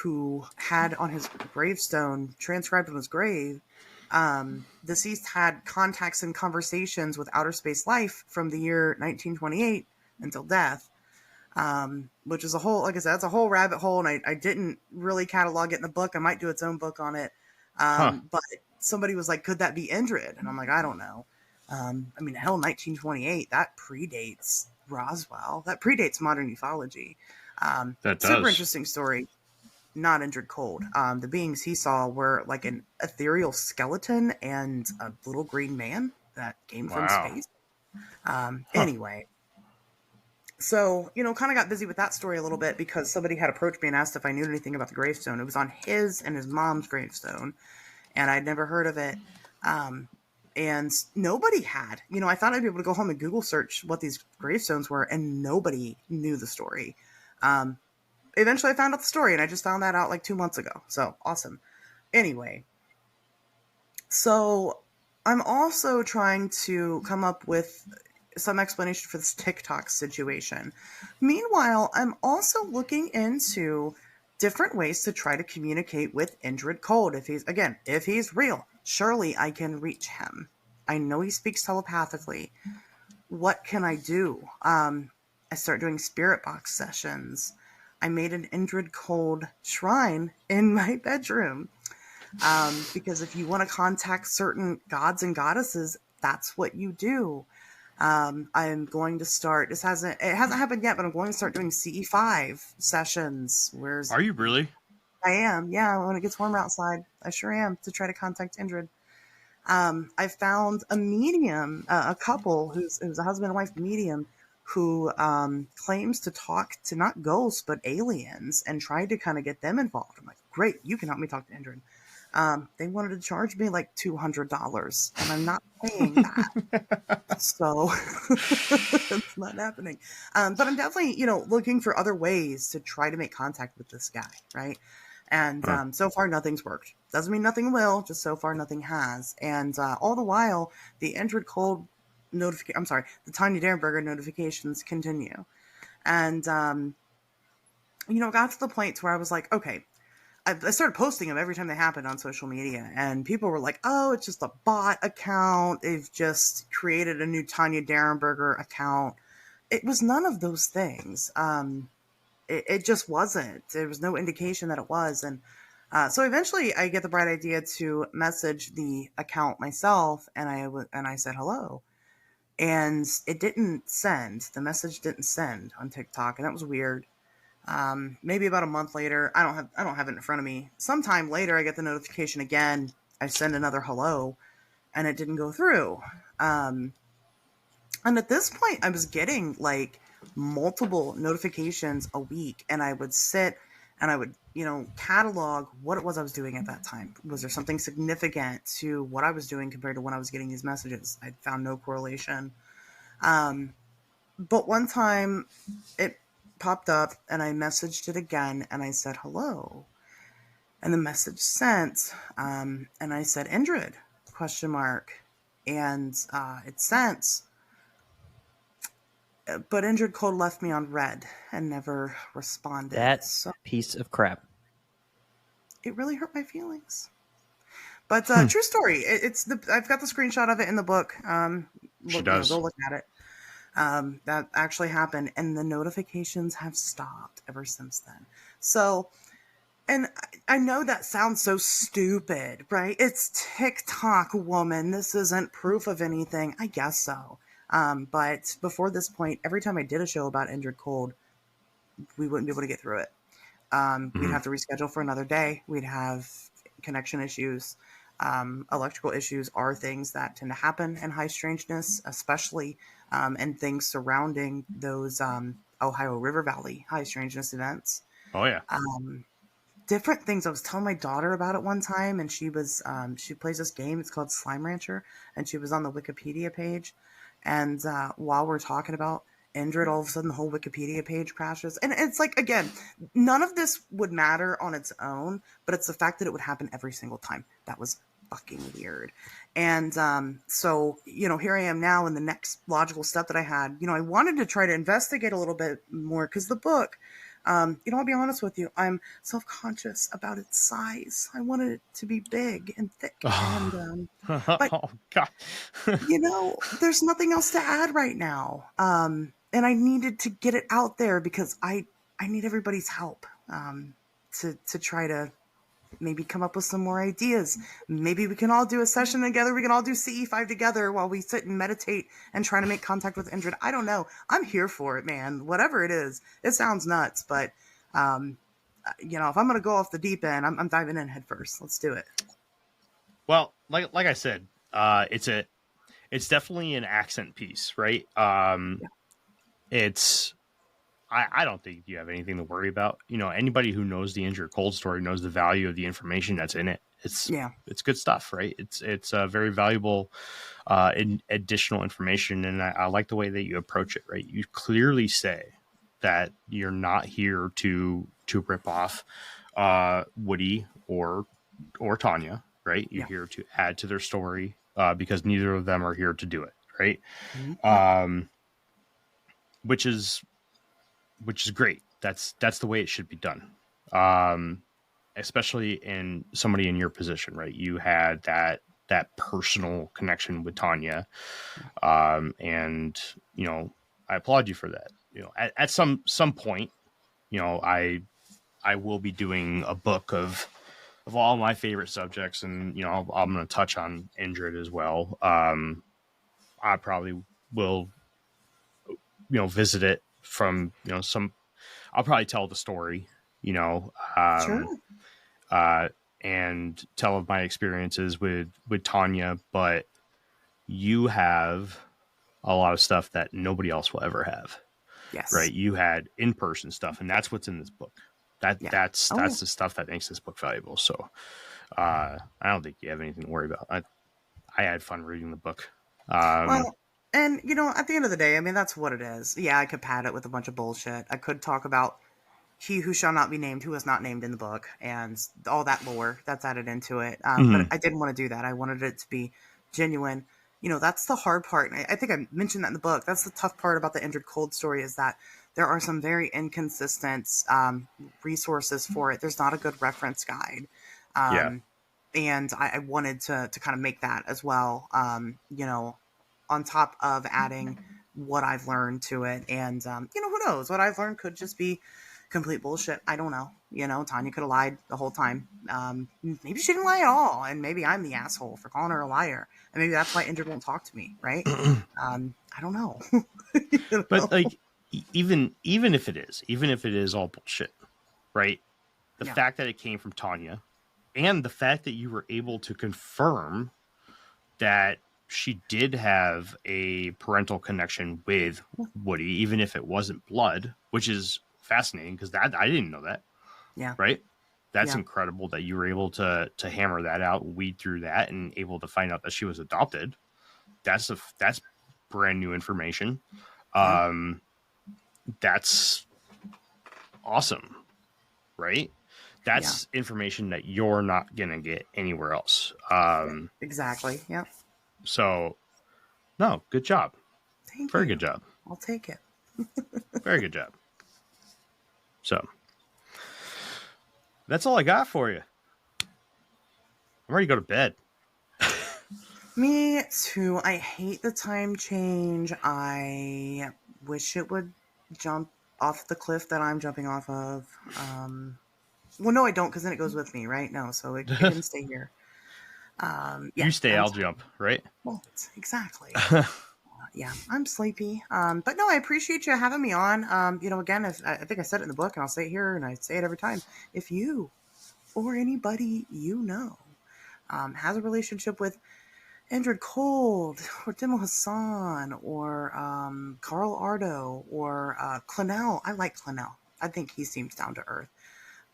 who had on his gravestone, transcribed on his grave, deceased had contacts and conversations with outer space life from the year 1928 until death, which is a whole, like I said, that's a whole rabbit hole, and I didn't really catalog it in the book. I might do its own book on it. But somebody was like, could that be Indrid? And I'm like, I don't know. Hell, 1928, that predates Roswell. That predates modern ufology. That does. Super interesting story. Not Indrid Cold. The beings he saw were like an ethereal skeleton and a little green man that came from space. Anyway, so, kind of got busy with that story a little bit because somebody had approached me and asked if I knew anything about the gravestone. It was on his and his mom's gravestone, and I'd never heard of it. And nobody had. I thought I'd be able to go home and Google search what these gravestones were, and nobody knew the story. Eventually I found out the story, and I just found that out like 2 months ago. So awesome. Anyway, so I'm also trying to come up with some explanation for this TikTok situation. Meanwhile, I'm also looking into different ways to try to communicate with Indrid Cold. If he's real, surely I can reach him. I know he speaks telepathically. What can I do? I start doing spirit box sessions. I made an Indrid Cold shrine in my bedroom. Because if you want to contact certain gods and goddesses, that's what you do. I'm going to start, it hasn't happened yet, but I'm going to start doing CE5 sessions. Are you really? I am. Yeah. When it gets warmer outside, I sure am, to try to contact Indrid. I found a medium, a couple who's a husband and wife medium who claims to talk to not ghosts, but aliens, and tried to kind of get them involved. I'm like, great, you can help me talk to Indrid. They wanted to charge me like $200, and I'm not paying that. So it's not happening. But I'm definitely, looking for other ways to try to make contact with this guy. Right. And so far, nothing's worked. Doesn't mean nothing will, just so far, nothing has. And all the while, the Indrid Cold the Tanya Derenberger notifications continue. And, got to the point where I was like, okay, I started posting them every time they happened on social media, and people were like, oh, it's just a bot account. They've just created a new Tanya Derenberger account. It was none of those things. It just wasn't. There was no indication that it was. And so eventually I get the bright idea to message the account myself, and I said hello. And it didn't send. The message didn't send on TikTok, and that was weird. Maybe about a month later, I don't have it in front of me. Sometime later, I get the notification again. I send another hello, and it didn't go through. And at this point, I was getting like multiple notifications a week, and I would sit and I would, catalog what it was I was doing at that time. Was there something significant to what I was doing compared to when I was getting these messages? I found no correlation. But one time it popped up and I messaged it again and I said hello, and the message sent, and I said Indrid ? And it sent, but Indrid Cold left me on red and never responded. That's a piece of crap. It really hurt my feelings. But true story. I've got the screenshot of it in the book. She does. Go look at it. That actually happened, and the notifications have stopped ever since then. So, and I know that sounds so stupid, right? It's TikTok, woman. This isn't proof of anything. I guess so. But before this point, every time I did a show about Indrid Cold, we wouldn't be able to get through it. We'd have to reschedule for another day. We'd have connection issues. Electrical issues are things that tend to happen in high strangeness, especially and things surrounding those Ohio River Valley high strangeness events. Oh yeah. Different things. I was telling my daughter about it one time, and she was she plays this game. It's called Slime Rancher, and she was on the Wikipedia page. And while we're talking about Indrid, all of a sudden the whole Wikipedia page crashes. And it's like, again, none of this would matter on its own, but it's the fact that it would happen every single time. That was fucking weird. And so, here I am now in the next logical step that I had. I wanted to try to investigate a little bit more, because the book, I'll be honest with you, I'm self-conscious about its size. I wanted it to be big and thick. And, but, oh, God. there's nothing else to add right now. And I needed to get it out there because I need everybody's help to try to maybe come up with some more ideas. Maybe we can all do a session together. We can all do CE5 together while we sit and meditate and try to make contact with Indrid. I don't know. I'm here for it, man. Whatever it is, it sounds nuts, but if I'm going to go off the deep end, I'm diving in head first. Let's do it. Well, like I said, it's definitely an accent piece, right? I don't think you have anything to worry about. Anybody who knows the Indrid Cold story knows the value of the information that's in it. It's good stuff, right? It's very valuable additional information, and I like the way that you approach it, right? You clearly say that you're not here to rip off Woody or Tanya, right? You're here to add to their story because neither of them are here to do it, right? Which is great. That's the way it should be done. Especially in somebody in your position, right? You had that personal connection with Tanya. And, you know, I applaud you for that. You know, at some point, you know, I will be doing a book of all my favorite subjects, and, you know, I'm going to touch on Indrid as well. I probably will, you know, visit it from, you know, I'll probably tell the story, you know, and tell of my experiences with Tanya, but you have a lot of stuff that nobody else will ever have. Yes. Right. You had in-person stuff, and that's what's in this book. That's the stuff that makes this book valuable. So I don't think you have anything to worry about. I had fun reading the book. Well, and, you know, at the end of the day, I mean, that's what it is. Yeah, I could pad it with a bunch of bullshit. I could talk about he who shall not be named, who was not named in the book, and all that lore that's added into it. But I didn't want to do that. I wanted it to be genuine. You know, that's the hard part. I think I mentioned that in the book. That's the tough part about the Indrid Cold story, is that there are some very inconsistent resources for it. There's not a good reference guide. And I wanted to kind of make that as well, you know, on top of adding what I've learned to it. And, you know, who knows? What I've learned could just be complete bullshit. I don't know. You know, Tanya could have lied the whole time. Maybe she didn't lie at all. And maybe I'm the asshole for calling her a liar. And maybe that's why Indrid won't talk to me, right? I don't know. You know? But like, even if it is all bullshit, right? The fact that it came from Tanya, and the fact that you were able to confirm that she did have a parental connection with Woody, even if it wasn't blood, which is fascinating, because that I didn't know that. Yeah. Right. That's incredible that you were able to hammer that out, weed through that, and able to find out that she was adopted. That's brand new information. That's awesome. Right. That's information that you're not going to get anywhere else. Exactly. Yeah. So, no, good job. Very good job. I'll take it. Very good job. So, that's all I got for you. I'm ready to go to bed. Me too. I hate the time change. I wish it would jump off the cliff that I'm jumping off of. Well, no, I don't, because then it goes with me, right? No, so it can stay here. You stay, I'll jump, right? Well, exactly. Yeah, I'm sleepy. But no, I appreciate you having me on. You know, again, I think I said it in the book, and I'll say it here, and I say it every time. If you or anybody you know has a relationship with Indrid Cold or Dimo Hassan or Carl Ardo or Clennell. I like Clennell. I think he seems down to earth.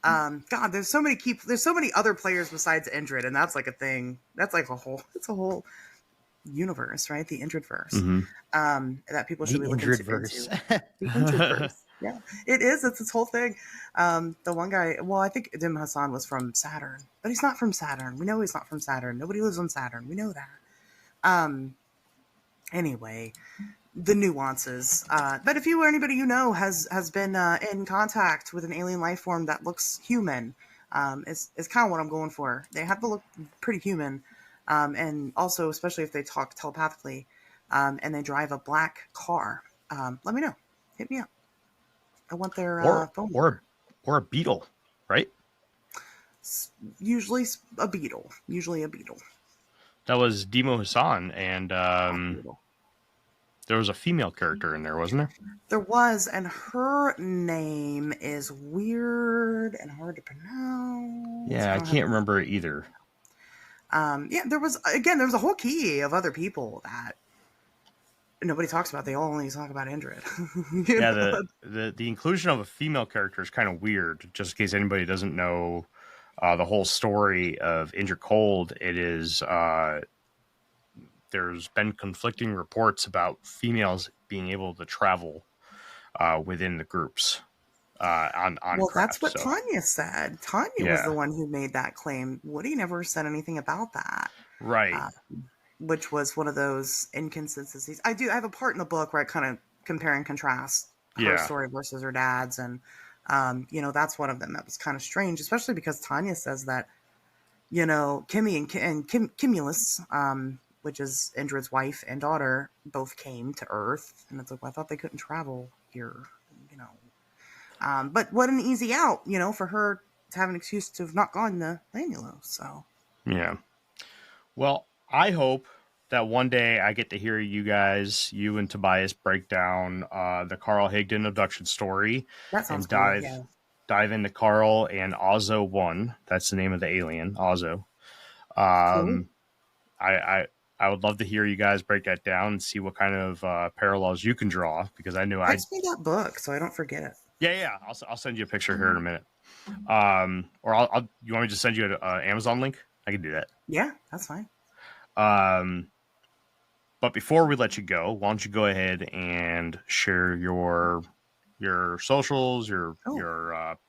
God, there's so many other players besides Indrid, and that's like a thing. That's like it's a whole universe, right? The Indrid-verse. That people should be looking into. The Indrid-verse. Yeah, it is. It's this whole thing. The one guy, well, I think Dim Hassan was from Saturn, but he's not from Saturn. We know he's not from Saturn. Nobody lives on Saturn. We know that. Anyway, the nuances. But if you or anybody you know has been in contact with an alien life form that looks human, is kind of what I'm going for. They have to look pretty human, and also especially if they talk telepathically, and they drive a black car. Let me know. Hit me up. I want their phone number. Or a beetle, right? Usually a beetle. That was Dimo Hassan, and there was a female character in there, wasn't there? There was, and her name is weird and hard to pronounce. Yeah, I can't remember it either. There was a whole key of other people that nobody talks about. They all only talk about Indrid. The inclusion of a female character is kind of weird, just in case anybody doesn't know the whole story of Indrid Cold. It is there's been conflicting reports about females being able to travel within the groups on well, craft, that's what Tanya said. Tanya was the one who made that claim. Woody never said anything about that. Right. which was one of those inconsistencies. I have a part in the book where I kind of compare and contrast her story versus her dad's, and that's one of them that was kind of strange, especially because Tanya says that Kimmy and Cumulus, which is Indrid's wife and daughter, both came to Earth, and it's like, well, I thought they couldn't travel here, but what an easy out, for her to have an excuse to have not gone to Lanulo. So yeah, well, I hope that one day I get to hear you and Tobias break down the Carl Higdon abduction story. That sounds and dive into Carl and Ozo 1. That's the name of the alien, Ozo. Cool. I would love to hear you guys break that down and see what kind of parallels you can draw, because I know text me that book so I don't forget it. Yeah. I'll send you a picture here in a minute. Or I'll you want me to send you an Amazon link? I can do that. Yeah, that's fine. But before we let you go, why don't you go ahead and share your socials, your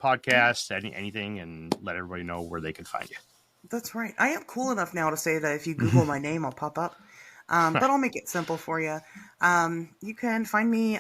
podcast, anything, and let everybody know where they can find you. That's right. I am cool enough now to say that if you Google my name, I'll pop up. But I'll make it simple for you. You can find me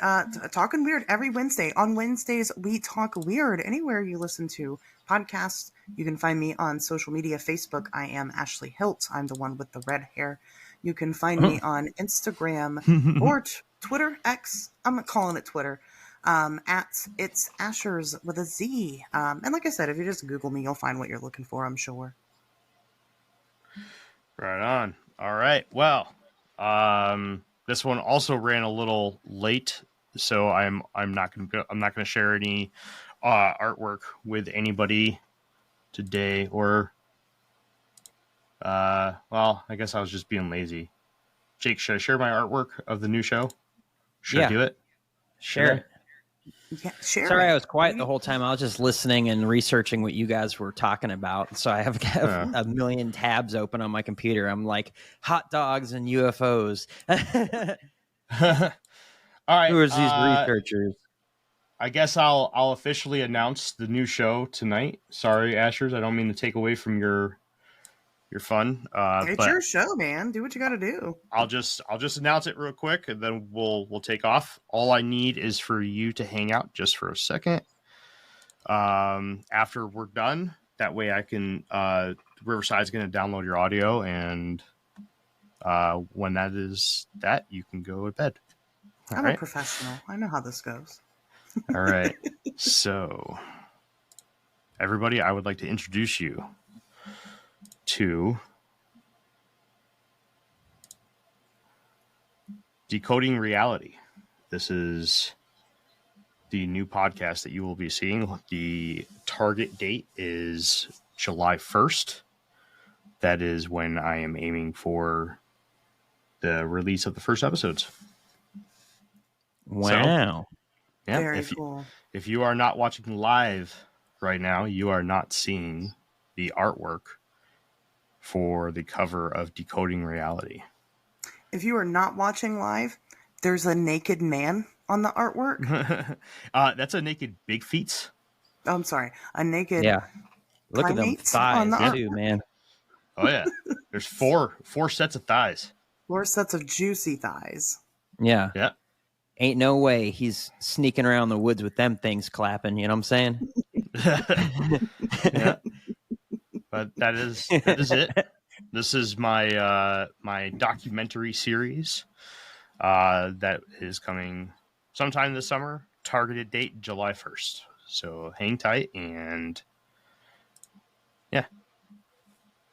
talking weird every Wednesday. On Wednesdays, we talk weird anywhere you listen to podcasts. You can find me on social media. Facebook, I am Ashley Hilt. I'm the one with the red hair. You can find me on Instagram or Twitter, X. I'm calling it Twitter. At It's Asherz with a Z. And like I said, if you just Google me, you'll find what you're looking for, I'm sure. Right on. All right. Well, this one also ran a little late, so I'm not gonna share any artwork with anybody today. Or well, I guess I was just being lazy. Jake, should I share my artwork of the new show? Should I do it? Share it. Yeah, share. Sorry, I was quiet the whole time. I was just listening and researching what you guys were talking about. So I have a million tabs open on my computer. I'm like, hot dogs and UFOs. All right. Who are these researchers? I guess I'll officially announce the new show tonight. Sorry, Asherz, I don't mean to take away from your fun. It's your show, man. Do what you got to do. I'll just announce it real quick, and then we'll take off. All I need is for you to hang out just for a second. After we're done, that way I can Riverside's going to download your audio, and when that is that, you can go to bed. I'm a professional. I know how this goes. All right. So, everybody, I would like to introduce you to Decoding Reality. This is the new podcast that you will be seeing. The target date is July 1st. That is when I am aiming for the release of the first episodes. Wow. So, yeah, Very cool. If you are not watching live right now, you are not seeing the artwork for the cover of Decoding Reality. If you are not watching live, there's a naked man on the artwork. That's a naked Big Feet. Oh, I'm sorry. A naked Look at them thighs too, man. Oh yeah. There's four sets of thighs. 4 sets of juicy thighs. Yeah. Yeah. Ain't no way he's sneaking around the woods with them things clapping, you know what I'm saying? Yeah. But that is it. This is my my documentary series that is coming sometime this summer. Targeted date July 1st. So hang tight, and yeah.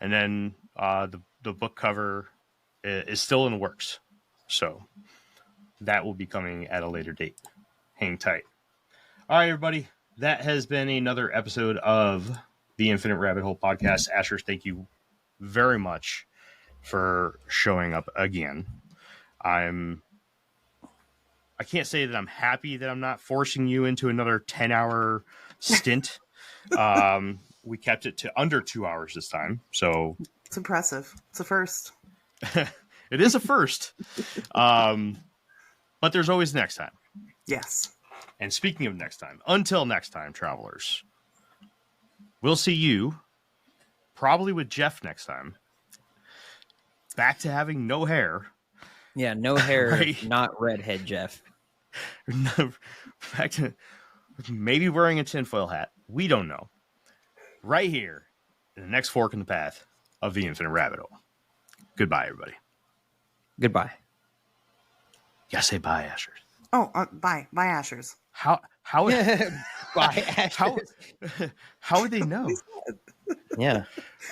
And then the book cover is still in the works. So that will be coming at a later date. Hang tight. All right, everybody. That has been another episode of the Infinite Rabbit Hole podcast. Asherz, thank you very much for showing up again. I can't say that I'm happy that I'm not forcing you into another 10-hour stint. We kept it to under 2 hours this time, so it's impressive. It's a first. It is a first. But there's always next time. Yes. And speaking of next time, until next time, travelers, we'll see you probably with Jeff next time. back to having no hair. Yeah, no hair, Right. not redhead Jeff. Back to maybe wearing a tinfoil hat. We don't know. Right here in the next fork in the path of the Infinite Rabbit Hole. Goodbye, everybody. Goodbye. Yeah, say bye, Asherz. Oh, bye, Asherz. How Bye, Asherz. How would they know? Yeah.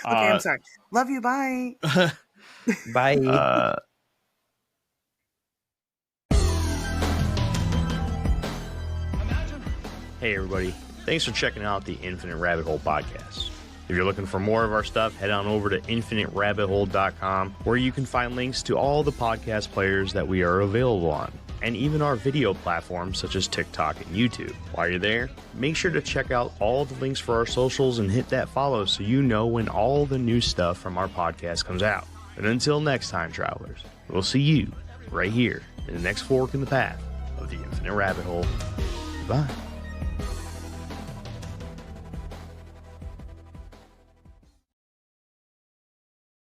Okay, I'm sorry. Love you. Bye. Bye. Hey, everybody. Thanks for checking out the Infinite Rabbit Hole podcast. If you're looking for more of our stuff, head on over to infiniterabbithole.com, where you can find links to all the podcast players that we are available on, and even our video platforms such as TikTok and YouTube. While you're there, make sure to check out all the links for our socials and hit that follow so you know when all the new stuff from our podcast comes out. And until next time, travelers, we'll see you right here in the next fork in the path of the Infinite Rabbit Hole. Bye.